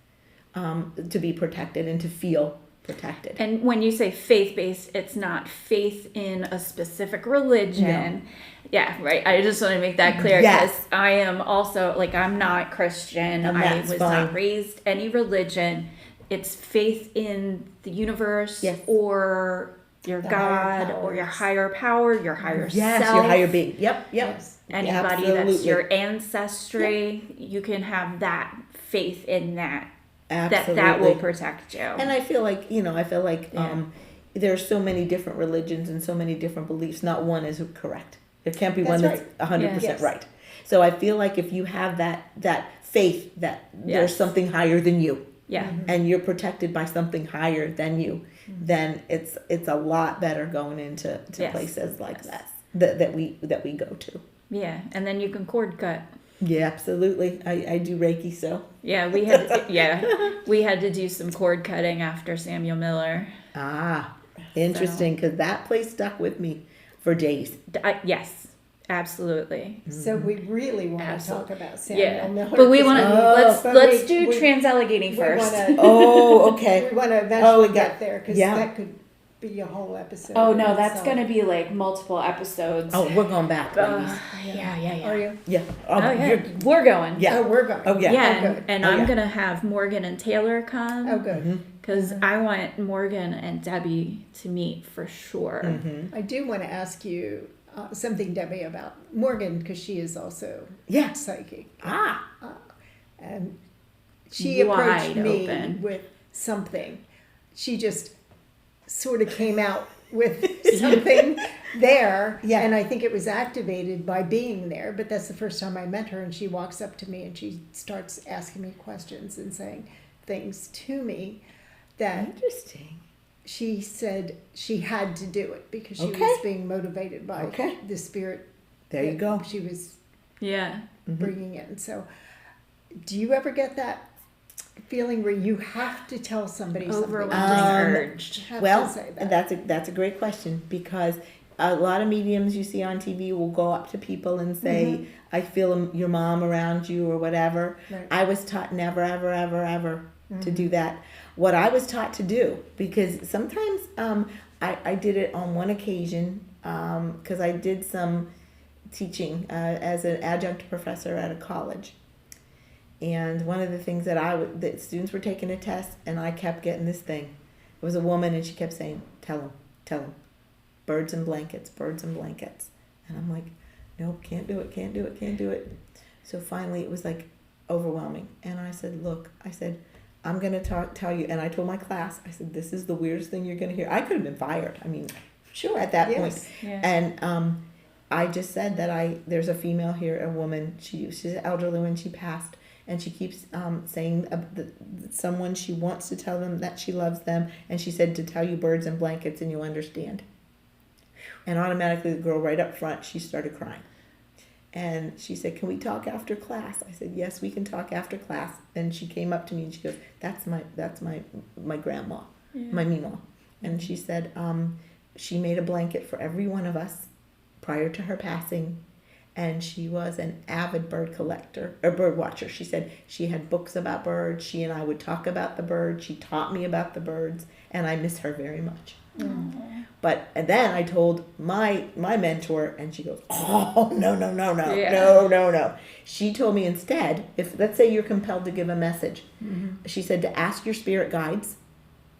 to be protected and to feel protected. And when you say faith-based, it's not faith in a specific religion. Yeah, right. I just want to make that clear, because Yes. I am also, I'm not Christian. And I that's was fine. not raised any religion. It's faith in the universe, Yes. or your The God, higher or your powers. higher power, your higher Yes, self. your higher being. Yep. yes. Anybody that's Absolutely. your ancestry, you can have that faith in that. Absolutely. That will protect you. And I feel like, there's so many different religions and so many different beliefs. Not one is correct. There can't be That's one that's right. 100% Yes. right. So I feel like if you have that faith that there's Yes. something higher than you, Yeah. and you're protected by something higher than you, then it's a lot better going into Yes. places like Yes. that we go to. Yeah. And then you can cord cut. Yeah, absolutely. I do Reiki, so. Yeah, we had to do some cord cutting after Samuel Miller. Interesting, because that place stuck with me for days. Yes, absolutely. So we really want to Absolutely. talk about Samuel Yeah, Miller. but we want to But let's we- do we- Trans-Allegheny we first. wanna- Oh, okay. We want to Oh, eventually we get got- there, because yeah. that could be a whole episode. Oh in no, that's itself. gonna be multiple episodes. Oh, we're going back. ladies. Yeah. Are you? Yeah. Oh yeah, you're- we're going. Yeah. Oh, we're going. Oh, yeah. Yeah, Oh, good. and Oh, I'm yeah. gonna have Morgan and Taylor come. Oh, good. Because I want Morgan and Debbie to meet for sure. Mm-hmm. I do want to ask you something, Debbie, about Morgan, because she is also Yeah. psychic. And she approached Wide me open. with something. She just sort of came out with something there. Yeah. And I think it was activated by being there. But that's the first time I met her. And she walks up to me and she starts asking me questions and saying things to me that Interesting. she said she had to do it because she Okay. was being motivated by Okay. the spirit There you that go. she was Yeah. bringing in. So, do you ever get that feeling where you have to tell somebody Overwhelming something? urge. You have Well, to say that. that's a great question, because a lot of mediums you see on TV will go up to people and say, "I feel your mom around you," or whatever. Right. I was taught never, ever, ever, ever to do that. What I was taught to do, because sometimes I did it on one occasion, because I did some teaching as an adjunct professor at a college. And one of the things that students were taking a test, and I kept getting this thing. It was a woman, and she kept saying, tell them, birds and blankets, birds and blankets. And I'm like, nope, can't do it. So finally it was overwhelming. And I said, look, I'm going to tell you. And I told my class, I said, this is the weirdest thing you're going to hear. I could have been fired. I mean, sure, at that point. Yeah. And I just said that there's a female here, a woman, she's elderly when she passed. And she keeps saying someone, she wants to tell them that she loves them. And she said to tell you birds and blankets and you understand. And automatically the girl right up front, she started crying. And she said, "Can we talk after class?" I said, "Yes, we can talk after class." And she came up to me and she goes, "That's my grandma, my Mima." And she said, she made a blanket for every one of us prior to her passing. And she was an avid bird collector or bird watcher. She said she had books about birds. She and I would talk about the birds. She taught me about the birds, and I miss her very much. And then I told my mentor, and she goes, "Oh, no. She told me instead, if let's say you're compelled to give a message, she said to ask your spirit guides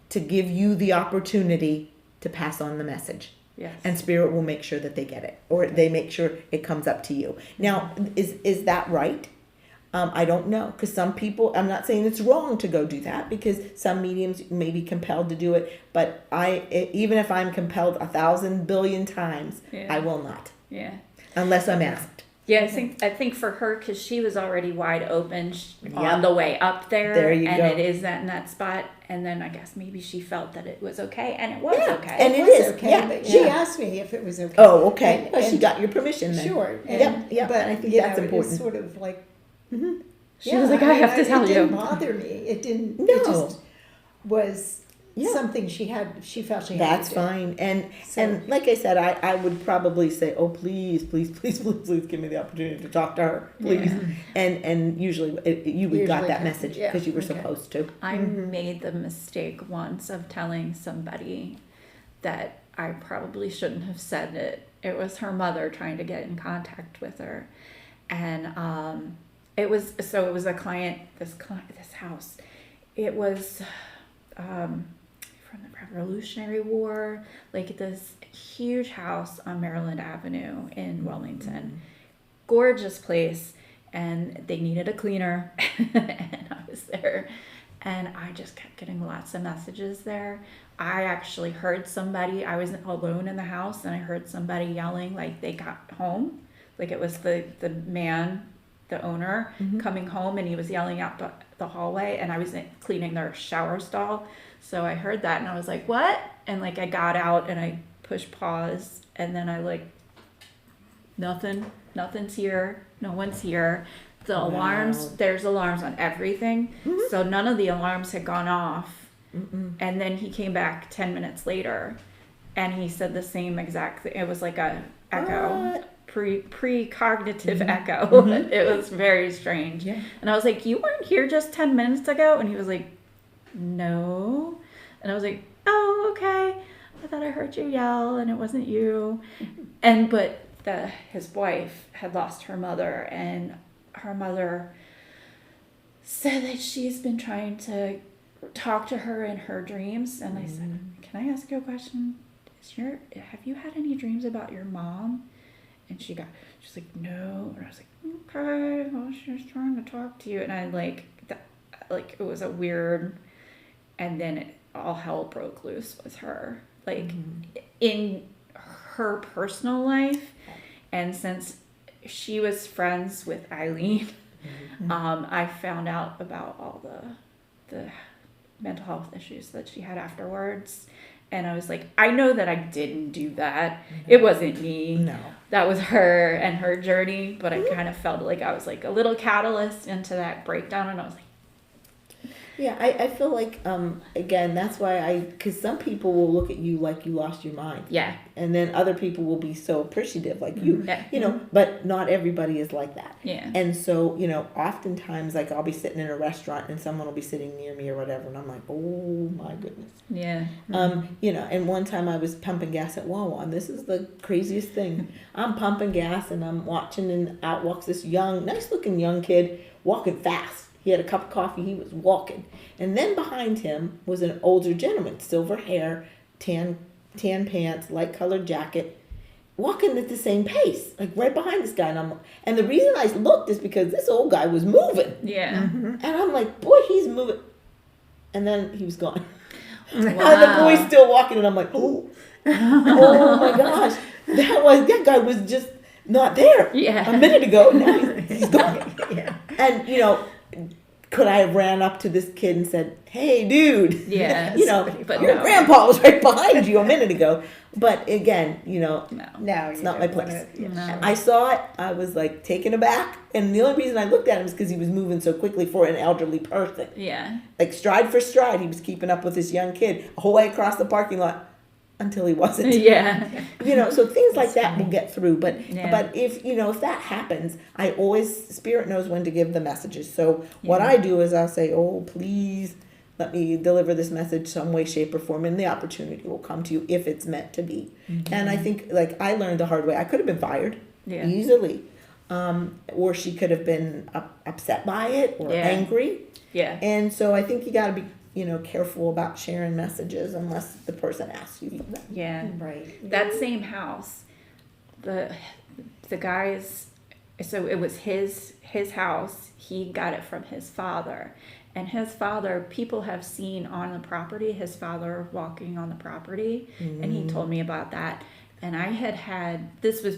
to give you the opportunity to pass on the message. Yes. And spirit will make sure that they get it, or they make sure it comes up to you. Now, is that right? I don't know, because some people, I'm not saying it's wrong to go do that, because some mediums may be compelled to do it, but even if I'm compelled 1,000 billion times, I will not. Yeah. Unless I'm asked. Yeah, I think for her, because she was already wide open on the way up there. There you and go. it is that in that spot. And then I guess maybe she felt that it was okay, and it was okay. And it was is. okay, Yeah. but she asked me if it was okay. Oh, okay. And She got your permission then. Sure. Yeah. But I think you that's know, important. It's sort of like. She was like, I have to tell It you. didn't bother me. It didn't. No. It just was Yeah. something she felt she had That's to do. fine. And So- and like I said, I would probably say, "Oh, please give me the opportunity to talk to her, please." And usually you got that message yeah, because you were okay. supposed to. I made the mistake once of telling somebody that I probably shouldn't have said it. It was her mother trying to get in contact with her, and it was a client. This house, it was from the Revolutionary War, like this huge house on Maryland Avenue in Wellington, gorgeous place, and they needed a cleaner, and I was there. And I just kept getting lots of messages there. I actually heard somebody, I was alone in the house, and I heard somebody yelling like they got home. Like it was the man, the owner, coming home, and he was yelling out the hallway, and I was cleaning their shower stall. So I heard that, and I was like, what? And like I got out, and I pushed pause, and then I like, nothing's here, no one's here. The alarms, there's alarms on everything. So none of the alarms had gone off. And then he came back 10 minutes later, and he said the same exact thing. It was like a echo, precognitive echo. It was very strange. Yeah. And I was like, you weren't here just 10 minutes ago? And he was like, no. And I was like, oh, okay. I thought I heard you yell, and it wasn't you. But his wife had lost her mother, and her mother said that she's been trying to talk to her in her dreams. And I said, can I ask you a question? Have you had any dreams about your mom? And she's like, no. And I was like, okay, well, she was trying to talk to you. And I it was a weird, and then all hell broke loose with her, like in her personal life. And since she was friends with Eileen, I found out about all the mental health issues that she had afterwards. And I was like, I know that I didn't do that. It wasn't me. No. That was her and her journey. But I kind of felt like I was like a little catalyst into that breakdown. And I was like, Yeah, I feel like, again, that's why because some people will look at you like you lost your mind. yeah. And then other people will be so appreciative like you, Yeah. but not everybody is like that. Yeah. And so, oftentimes, like, I'll be sitting in a restaurant and someone will be sitting near me or whatever, and I'm like, oh my goodness. Yeah. And one time I was pumping gas at Wawa, and this is the craziest thing. I'm pumping gas and I'm watching, and out walks this nice looking young kid walking fast. He had a cup of coffee, he was walking. And then behind him was an older gentleman, silver hair, tan pants, light colored jacket, walking at the same pace, like right behind this guy. And the reason I looked is because this old guy was moving. Yeah. And I'm like, boy, he's moving. And then he was gone. Wow. And the boy's still walking, and I'm like, oh my gosh, that guy was just not there Yeah. a minute ago. Now he's gone. Yeah. And could I have ran up to this kid and said, "Hey, dude," Yeah, you know, but your no. grandpa was right behind you a minute ago. But again, you know, No. No, It's you not my don't place. wanna- No. I saw it. I was like taken aback, and the only reason I looked at him is because he was moving so quickly for an elderly person. Yeah. Like stride for stride, he was keeping up with this young kid a whole way across the parking lot until he wasn't. Yeah. You know, so things like That's that funny. will get through. But Yeah. but if you know if that happens, I always Spirit knows when to give the messages. So what Yeah. I do is I'll say, "Oh, please let me deliver this message some way, shape, or form," and the opportunity will come to you if it's meant to be. And I think like I learned the hard way. I could have been fired Yeah. easily, or she could have been upset by it or Yeah. angry. Yeah. And so I think you got to be careful about sharing messages unless the person asks you for them. Yeah. Right. That same house, the guy's, so it was his house. He got it from his father, and his father, people have seen on the property his father walking on the property, and he told me about that. And I had this was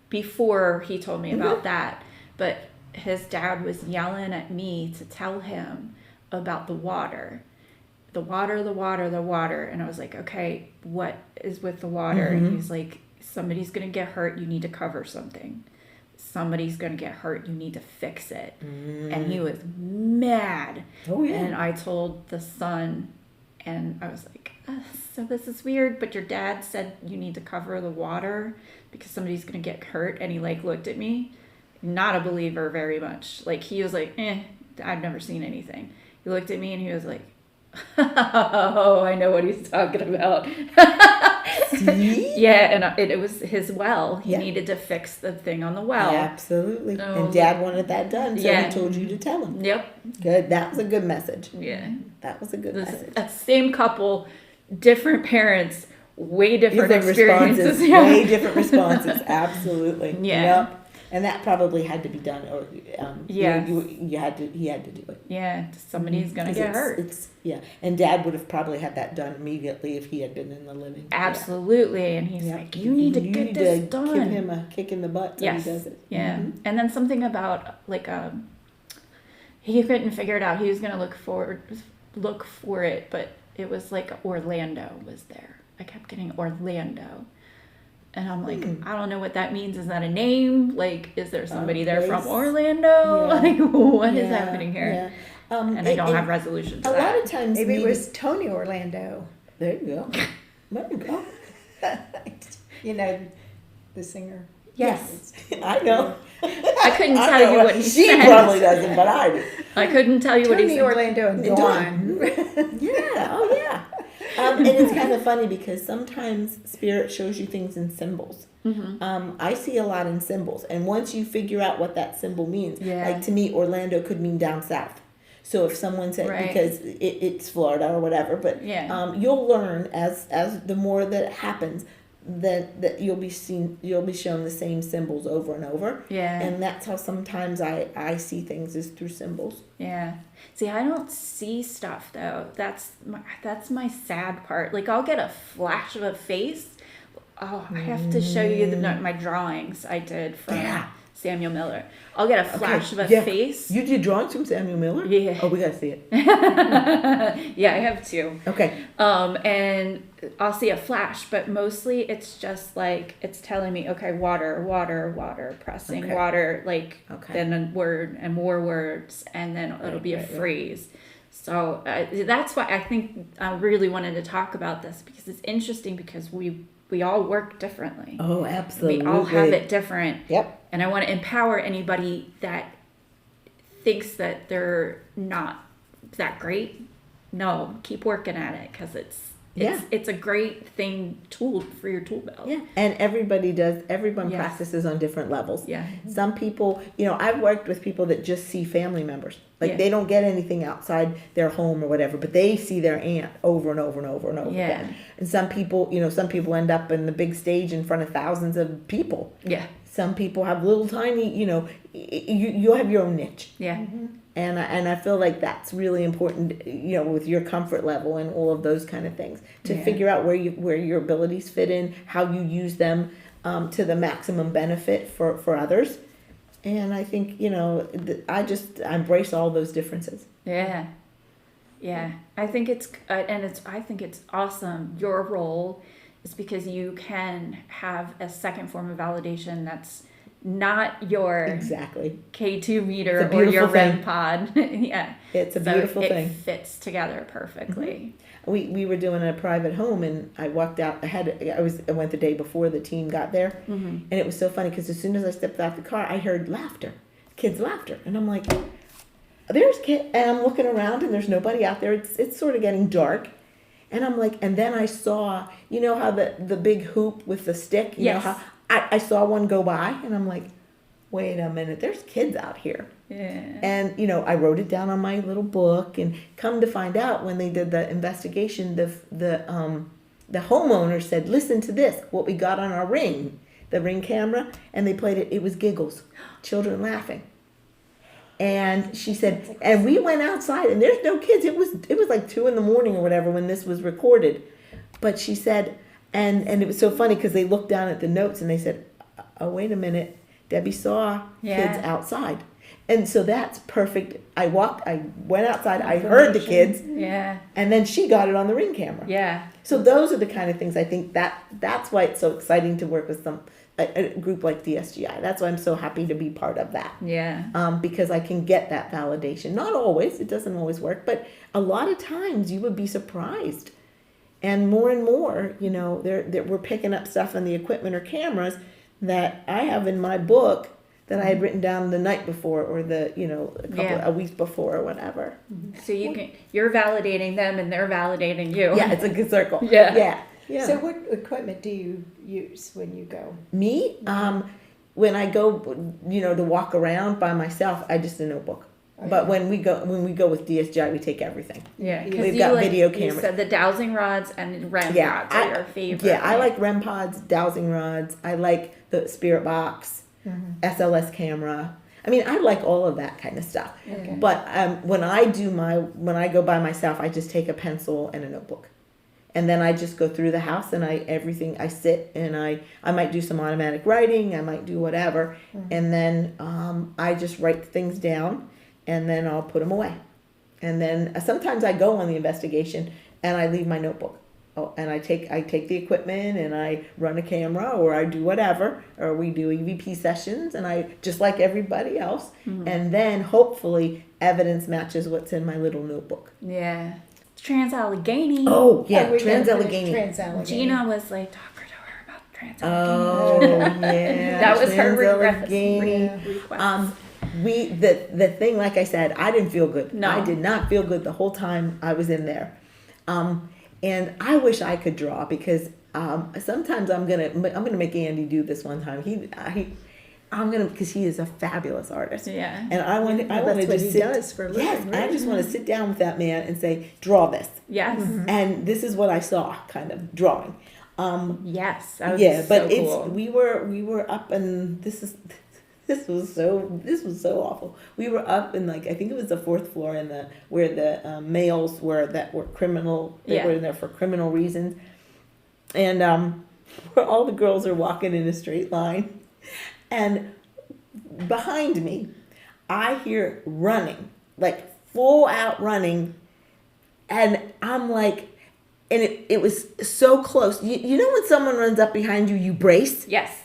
before he told me about that, but his dad was yelling at me to tell him about the water. The water, the water, the water. And I was like, okay, what is with the water? And he's like, somebody's going to get hurt. You need to cover something. Somebody's going to get hurt. You need to fix it. And he was mad. Oh, yeah. And I told the son, and I was like, so this is weird, but your dad said you need to cover the water because somebody's going to get hurt. And he like looked at me, not a believer very much. Like he was like, I've never seen anything. He looked at me and he was like, oh, I know what he's talking about. See? Yeah, and it was his well. He Yeah. needed to fix the thing on the well. Absolutely. Oh. And Dad wanted that done, so Yeah. he told you to tell him. Yep. Good. That was a good message. Yeah. That was a good message. A same couple, different parents, way different experiences. responses. Yeah. Way different responses. Absolutely. Yeah. Yep. And that probably had to be done, or Yes. you had to. He had to do it. Yeah, somebody's gonna 'Cause get it's- hurt. It's and Dad would have probably had that done immediately if he had been in the living. Absolutely, and he's Yeah. like, "You need to get this Give done." him a kick in the butt till Yes. he does it. Yeah, Mhm. and then something about like he couldn't figure it out. He was gonna look for it, but it was like Orlando was there. I kept getting Orlando. And I'm like, I don't know what that means. Is that a name? Like, is there somebody there from place. Orlando? Yeah. Like, what is Yeah, happening here? Yeah. And I don't have resolution to A that. lot of times, Maybe it was Tony Orlando. There you go. There you go. You know, the singer. Yes. I know. I couldn't I tell know you what he she said. probably doesn't, but I do. I couldn't tell you what he Tony said. Orlando and Dawn. Dawn. Yeah. Oh, yeah. And it's kind of funny because sometimes Spirit shows you things in symbols. I see a lot in symbols, and once you figure out what that symbol means, Yeah. like to me, Orlando could mean down south. So if someone said Right. because it's Florida or whatever, but Yeah. you'll learn as the more that happens that you'll be shown the same symbols over and over. Yeah. And that's how sometimes I see things is through symbols. Yeah. See, I don't see stuff though. That's my sad part. Like I'll get a flash of a face. Oh, I have to show you my drawings I did from Yeah. Samuel Miller. I'll get a flash of a yeah. face. You did drawings from Samuel Miller? Yeah. Oh, we gotta see it. Yeah, I have two. Okay. And I'll see a flash, but mostly it's just like it's telling me, okay, water, water, water, pressing Okay. water, like Okay. then a word and more words, and then it'll be a right. phrase. So that's why I think I really wanted to talk about this because it's interesting because we all work differently. Oh, absolutely. We all have it different. Yep. And I want to empower anybody that thinks that they're not that great. No, keep working at it because it's a great tool for your tool belt. Yeah. And everyone Yes. practices on different levels. Yeah. Some people, I've worked with people that just see family members. Like Yeah. they don't get anything outside their home or whatever, but they see their aunt over and over and over and over Yeah. again. And some people end up in the big stage in front of thousands of people. Yeah. Some people have little tiny, you have your own niche. Yeah. And I feel like that's really important, with your comfort level and all of those kind of things, to Yeah. figure out where your abilities fit in, how you use them to the maximum benefit for others. And I think, I embrace all those differences. Yeah. Yeah. I think it's I think it's awesome. Your role is because you can have a second form of validation that's not your Exactly. K2 meter It's a or your beautiful thing. REM pod. Yeah. It's a So beautiful it thing. fits together perfectly. We were doing a private home, and I walked out. I went the day before the team got there, and it was so funny because as soon as I stepped out the car, I heard laughter, kids' laughter, and I'm like, "There's kid," and I'm looking around, and there's nobody out there. It's sort of getting dark, and I'm like, and then I saw, you know how the big hoop with the stick, you know Yes. how I saw one go by, and I'm like, wait a minute, there's kids out here. Yeah. And, you know, I wrote it down on my little book, and come to find out when they did the investigation, the homeowner said, listen to this, what we got on our the ring camera, and they played it, it was giggles, children laughing. And she said, and we went outside, and there's no kids. It was like 2 a.m. or whatever when this was recorded. But she said, and it was so funny because they looked down at the notes and they said, oh, wait a minute, Debbie saw kids outside. And so that's perfect. I went outside, I heard the kids, Yeah. and then she got it on the ring camera. Yeah. So those are the kind of things I think that's why it's so exciting to work with a group like DSGI. That's why I'm so happy to be part of that. Yeah. Because I can get that validation. Not always, it doesn't always work, but a lot of times you would be surprised. And more, you know, we're picking up stuff on the equipment or cameras that I have in my book that I had written down the night before or a week before or whatever. So you're validating them and they're validating you. Yeah, it's a good circle. Yeah. Yeah. So what equipment do you use when you go? Me, when I go, you know, to walk around by myself, I just a notebook. Okay. But when we go with DSGI, we take everything. Yeah. 'Cause We've you got like, video you cameras. said the dowsing rods and REM rods are your favorite. Yeah, I like REM pods, dowsing rods. I like the spirit box, SLS camera. I mean, I like all of that kind of stuff. Okay. But when I go by myself, I just take a pencil and a notebook. And then I just go through the house and I sit and I might do some automatic writing, I might do whatever. And then I just write things down and then I'll put them away. And then sometimes I go on the investigation and I leave my notebook. Oh, and I take the equipment and I run a camera or I do whatever, or we do EVP sessions and I just like everybody else. And then hopefully evidence matches what's in my little notebook. Yeah. Trans-Allegheny. Oh, yeah, we got Trans-Allegheny. Trans-Allegheny. Gina was like, talk to her about Trans-Allegheny. Oh, yeah. That was her Trans-Allegheny. request. The thing, like I said, I didn't feel good. No. I did not feel good the whole time I was in there. And I wish I could draw because sometimes I'm gonna make Andy do this one time. Because he is a fabulous artist. Yeah. And I want to That's what just he sit. does for a living, Yes, I right? just want to sit down with that man and say, draw this. Yes. And this is what I saw, kind of drawing. Yes. That was Yeah, but so cool. we were up, and this was so awful. We were up in I think it was the 4th floor where the males were that were criminal. They were in there for criminal reasons, and where all the girls are walking in a straight line, and behind me, I hear running, like full out running, and I'm like. And it was so close. You know when someone runs up behind you, you brace? Yes.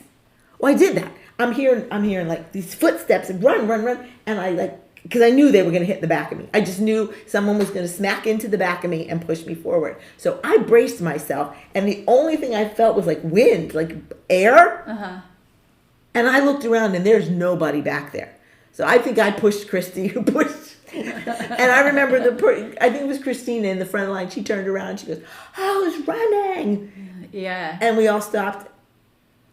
Well, I did that. I'm hearing like these footsteps and run. And I because I knew they were going to hit the back of me. I just knew someone was going to smack into the back of me and push me forward. So I braced myself. And the only thing I felt was like wind, like air. Uh-huh. And I looked around and there's nobody back there. So I think I pushed Christy, who pushed. And I remember I think it was Christina in the front line. She turned around and she goes, I was running. Yeah. And we all stopped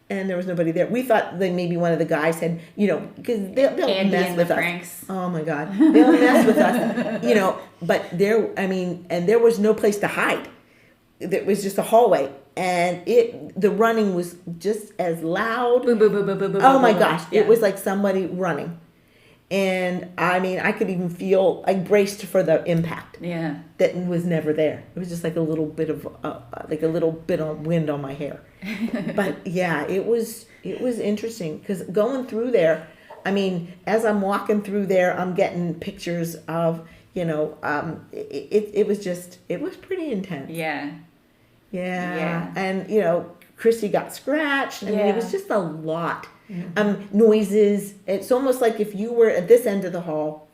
and there was nobody there. We thought that maybe one of the guys had, because they'll Andy mess and with the us. pranks. Oh my God. They'll mess with us, but and there was no place to hide. It was just a hallway. And the running was just as loud. Boom, boom, boom, boom, boom, boom. Oh my boom, gosh. Yeah. It was like somebody running. And I mean, I could even feel, I braced for the impact Yeah. that was never there. It was just like a little bit of wind on my hair. But yeah, it was interesting because going through there, I mean, as I'm walking through there, I'm getting pictures of, it was pretty intense. Yeah. Yeah. And, Chrissy got scratched. I mean, it was just a lot. Noises. It's almost like if you were at this end of the hall,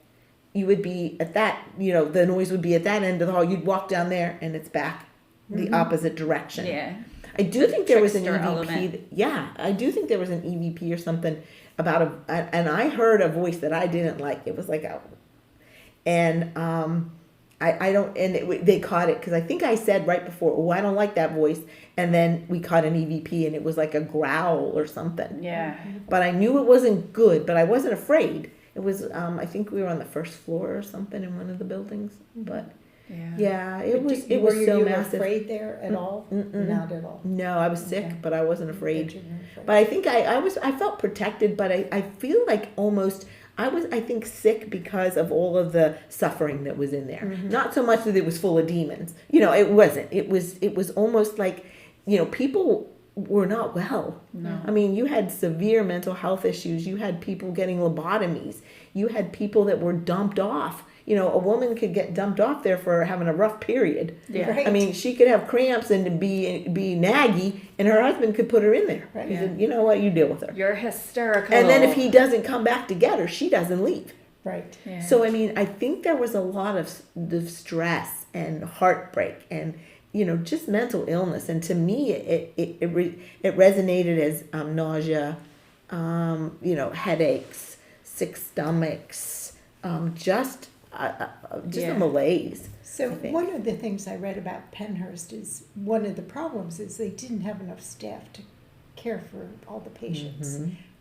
you would be at that, the noise would be at that end of the hall. You'd walk down there and it's back the opposite direction. Yeah. I do think there was an Trickster EVP. element. I do think there was an EVP or something about and I heard a voice that I didn't like. It was like they caught it because I think I said right before, oh, I don't like that voice. And then we caught an EVP and it was like a growl or something. Yeah. But I knew it wasn't good, but I wasn't afraid. It was, I think we were on the first floor or something in one of the buildings. But it was so massive. Were you afraid there at all? Not at all. No, I was sick, Okay. but I wasn't afraid. But you weren't afraid. But I think I felt protected, but I feel like almost I was, I think, sick because of all of the suffering that was in there. Not so much that it was full of demons. It wasn't. It was almost like, people were not well. No. I mean, you had severe mental health issues. You had people getting lobotomies. You had people that were dumped off. A woman could get dumped off there for having a rough period. Yeah. Right. I mean, she could have cramps and be naggy, and her husband could put her in there. Right. He said, you know what, you deal with her. You're hysterical. And then if he doesn't come back to get her, she doesn't leave. Right. Yeah. So, I mean, I think there was a lot of the stress and heartbreak and, just mental illness. And to me, it resonated as nausea, headaches, sick stomachs, just a malaise. So I think. one of the things I read about Penhurst is one of the problems is they didn't have enough staff to care for all the patients.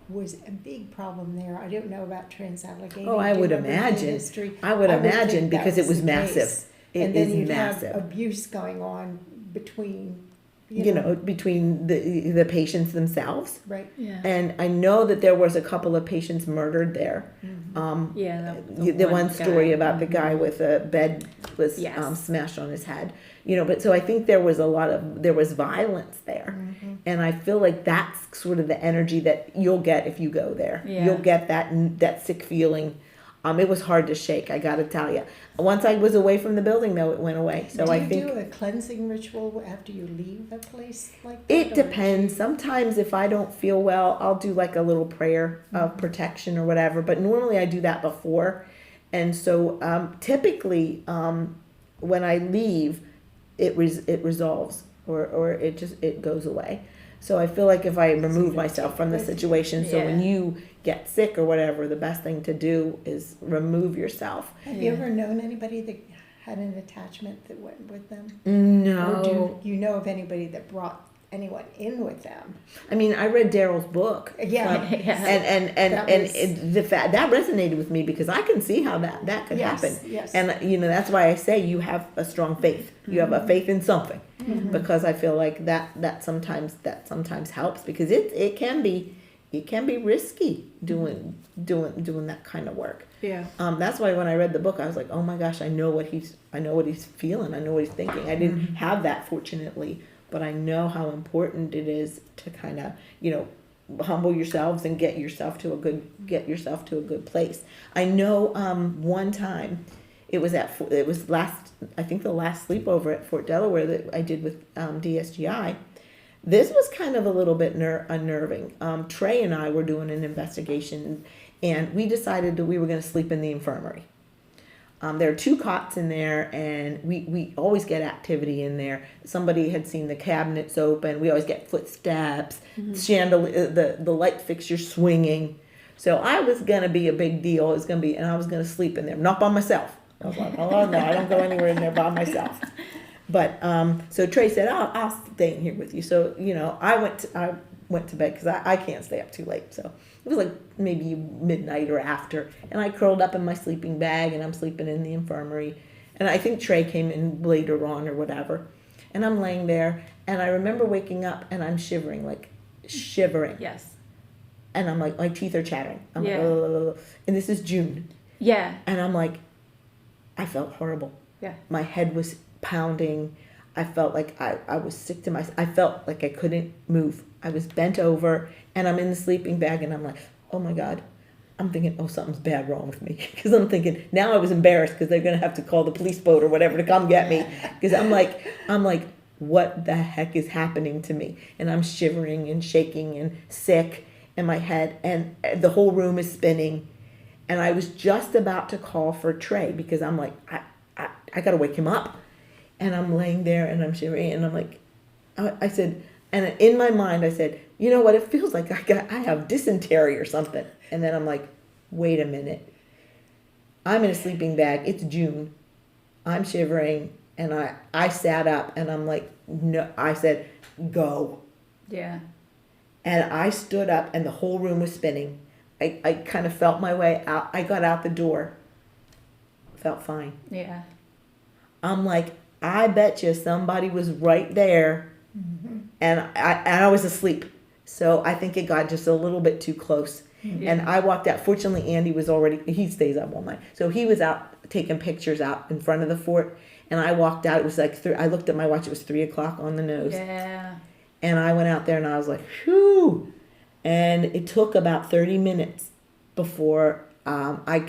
Was a big problem there. I don't know about Trans-Allegheny. Oh, I Do you would remember the imagine. history? I would imagine think that because it was the massive. case. It And then is you'd massive. have abuse going on between, Between the patients themselves. right. Yeah. And I know that there was a couple of patients murdered there. Yeah. The one story guy. about the guy with a bed was Yes. smashed on his head. But so I think there was there was violence there. And I feel like that's sort of the energy that you'll get if you go there. Yeah. You'll get that sick feeling. It was hard to shake, I gotta tell you. Once I was away from the building, though, it went away. So do I you think do a cleansing ritual after you leave a place like that? it or do depends. Sometimes if I don't feel well, I'll do like a little prayer of protection or whatever. But normally I do that before. And so typically when I leave, it resolves or it goes away. So I feel like if I remove myself from the situation, so when Yeah. you get sick or whatever, the best thing to do is remove yourself. Have you ever known anybody that had an attachment that went with them? No. Or do you know of anybody that brought anyone in with them? I mean, I read Daryl's book. Yeah. Yeah. And the fact that resonated with me because I can see how that could Yes, happen. yes. And that's why I say you have a strong faith. You have a faith in something because I feel like that sometimes helps because it can be risky doing that kind of work. Yeah. That's why when I read the book, I was like, oh my gosh, I know what he's feeling. I know what he's thinking. I didn't have that fortunately, but I know how important it is to kind of, humble yourselves and get yourself to a good place. I know one time it was I think the last sleepover at Fort Delaware that I did with DSGI. This was kind of a little bit unnerving. Trey and I were doing an investigation, and we decided that we were going to sleep in the infirmary. There are 2 cots in there, and we always get activity in there. Somebody had seen the cabinets open. We always get footsteps, chandelier, the light fixture swinging. So I was going to be a big deal. It was going to be, and I was going to sleep in there, not by myself. I was like, oh no, I don't go anywhere in there by myself. But so Trey said, I'll stay in here with you. So I went to bed because I can't stay up too late. So it was like maybe midnight or after, and I curled up in my sleeping bag and I'm sleeping in the infirmary. And I think Trey came in later on or whatever, and I'm laying there, and I remember waking up and I'm shivering. Yes. And I'm like, my teeth are chattering. I'm Yeah. like, "Ugh." And this is June, Yeah. and I'm like, I felt horrible. Yeah. My head was pounding. I felt like I was sick to my. I felt like I couldn't move. I was bent over, and I'm in the sleeping bag, and I'm like, oh my God, I'm thinking, oh, something's bad wrong with me. Because I'm thinking, now I was embarrassed because they're going to have to call the police boat or whatever to come get me. Because I'm like, what the heck is happening to me? And I'm shivering and shaking and sick in my head. And the whole room is spinning. And I was just about to call for Trey because I'm like, I got to wake him up. And I'm laying there and I'm shivering. And I'm like, I said, and in my mind I said, you know what? It feels like I have dysentery or something. And then I'm like, wait a minute. I'm in a sleeping bag. It's June. I'm shivering. And I sat up and I'm like, no. I said, go. Yeah. And I stood up and the whole room was spinning. I kind of felt my way out. I got out the door. Felt fine. Yeah. I'm like, I bet you somebody was right there. Mm-hmm. And I was asleep. So I think it got just a little bit too close. Yeah. And I walked out. Fortunately, Andy was he stays up all night. So he was out taking pictures out in front of the fort. And I walked out. It was like, I looked at my watch. It was 3:00 on the nose. Yeah. And I went out there and I was like, whew. And it took about 30 minutes before I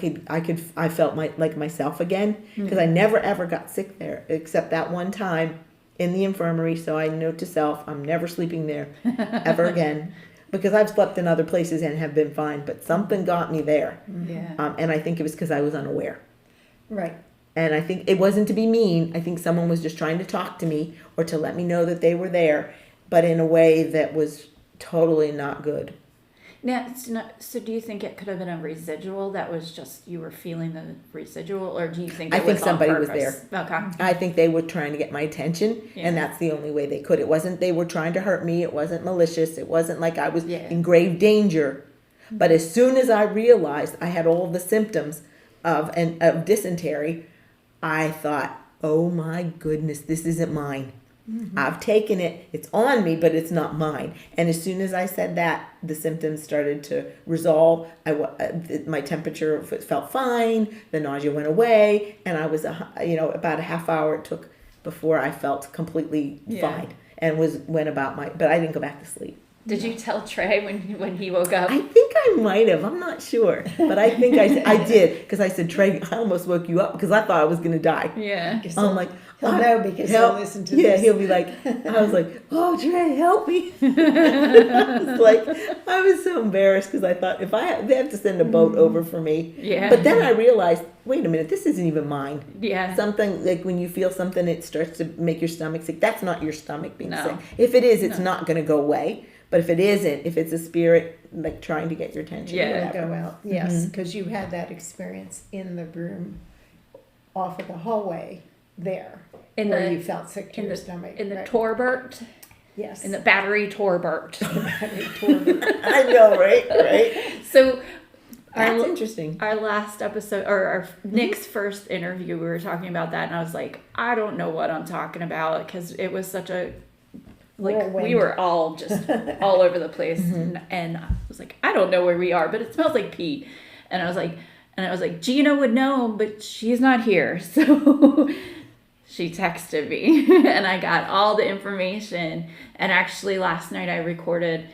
felt like myself again. Because I never ever got sick there except that one time in the infirmary. So I note to self, I'm never sleeping there ever again. Because I've slept in other places and have been fine, but something got me there. Yeah. And I think it was because I was unaware. Right. And I think it wasn't to be mean. I think someone was just trying to talk to me or to let me know that they were there, but in a way that was totally not good. Now, so do you think it could have been a residual that was just you were feeling the residual, or do you think I think was somebody on was purpose? there. Okay. I think they were trying to get my attention, and that's the only way they could. It wasn't they were trying to hurt me. It wasn't malicious. It wasn't like I was in grave danger. But as soon as I realized I had all the symptoms of dysentery, I thought, oh my goodness, this isn't mine. Mm-hmm. I've taken it. It's on me, but it's not mine. And as soon as I said that, the symptoms started to resolve. My temperature felt fine. The nausea went away, and I was about a half hour it took before I felt completely fine and went about but I didn't go back to sleep. Did you tell Trey when he woke up? I think I might have. I'm not sure. But I think I did. Because I said, Trey, I almost woke you up because I thought I was going to die. Yeah. I'm like, he'll know because he'll listen to this. Yeah, he'll be like, I was like, oh, Trey, help me. I was so embarrassed because I thought they have to send a boat over for me. Yeah. But then I realized, wait a minute, this isn't even mine. Yeah. Something like when you feel something, it starts to make your stomach sick. That's not your stomach being sick. If it is, it's not going to go away. But if it isn't, if it's a spirit like trying to get your attention, it'll go out. Yes, because you had that experience in the room off of the hallway there, where you felt sick to your stomach. In the Torbert. Yes. In the battery Torbert. I know, right? So that's interesting. Our last episode, or our Nick's first interview, we were talking about that, and I was like, I don't know what I'm talking about because it was such a we were all just all over the place, and I was like, I don't know where we are, but it smells like pee, and I was like, Gina would know, but she's not here, so she texted me, and I got all the information, and actually last night I recorded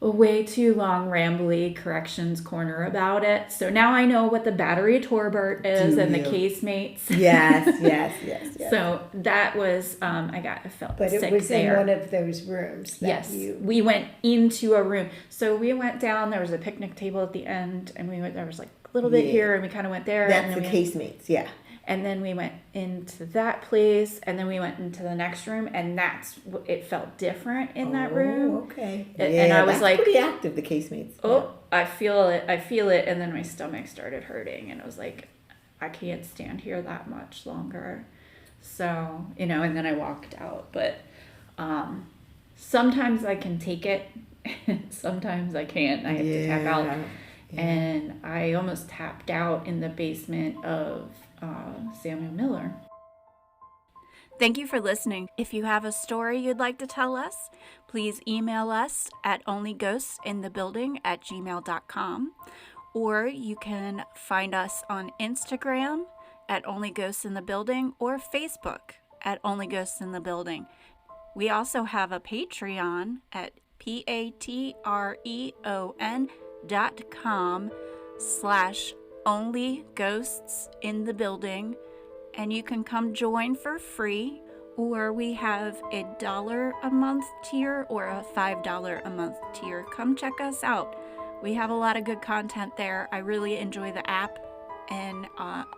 a way too long rambly corrections corner about it. So now I know what the battery Torbert is and the casemates. Yes. So that was, I felt but sick there. But it was in one of those rooms that we went into a room. So we went down, there was a picnic table at the end, and there was like a little bit here, and we kind of went there. That's the casemates, And then we went into that place, and then we went into the next room, and it felt different in that room. Okay. And I was like, pretty active, the casemates. Oh, yeah. I feel it. And then my stomach started hurting, and I was like, I can't stand here that much longer. So, and then I walked out. But sometimes I can take it. Sometimes I can't. I have to tap out. Yeah. And I almost tapped out in the basement of Samuel Miller. Thank you for listening. If you have a story you'd like to tell us, please email us at onlyghostsinthebuilding@gmail.com, or you can find us on Instagram at onlyghostsinthebuilding or Facebook at onlyghostsinthebuilding. We also have a Patreon at patreon.com/onlyghostsinthebuilding. patreon.com/onlyghosts-in-the-building, and you can come join for free, or we have a $1 a month tier or a $5 a month tier. Come check us out. We have a lot of good content there. I really enjoy the app and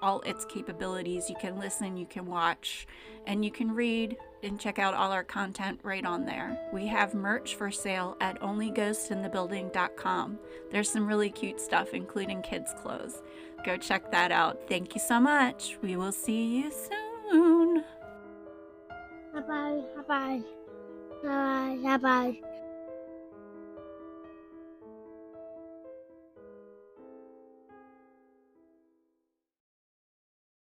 all its capabilities. You can listen, you can watch, and you can read and check out all our content right on there. We have merch for sale at onlyghostinthebuilding.com. There's some really cute stuff, including kids' clothes. Go check that out. Thank you so much. We will see you soon. Bye bye. Bye bye. Bye bye. Bye bye.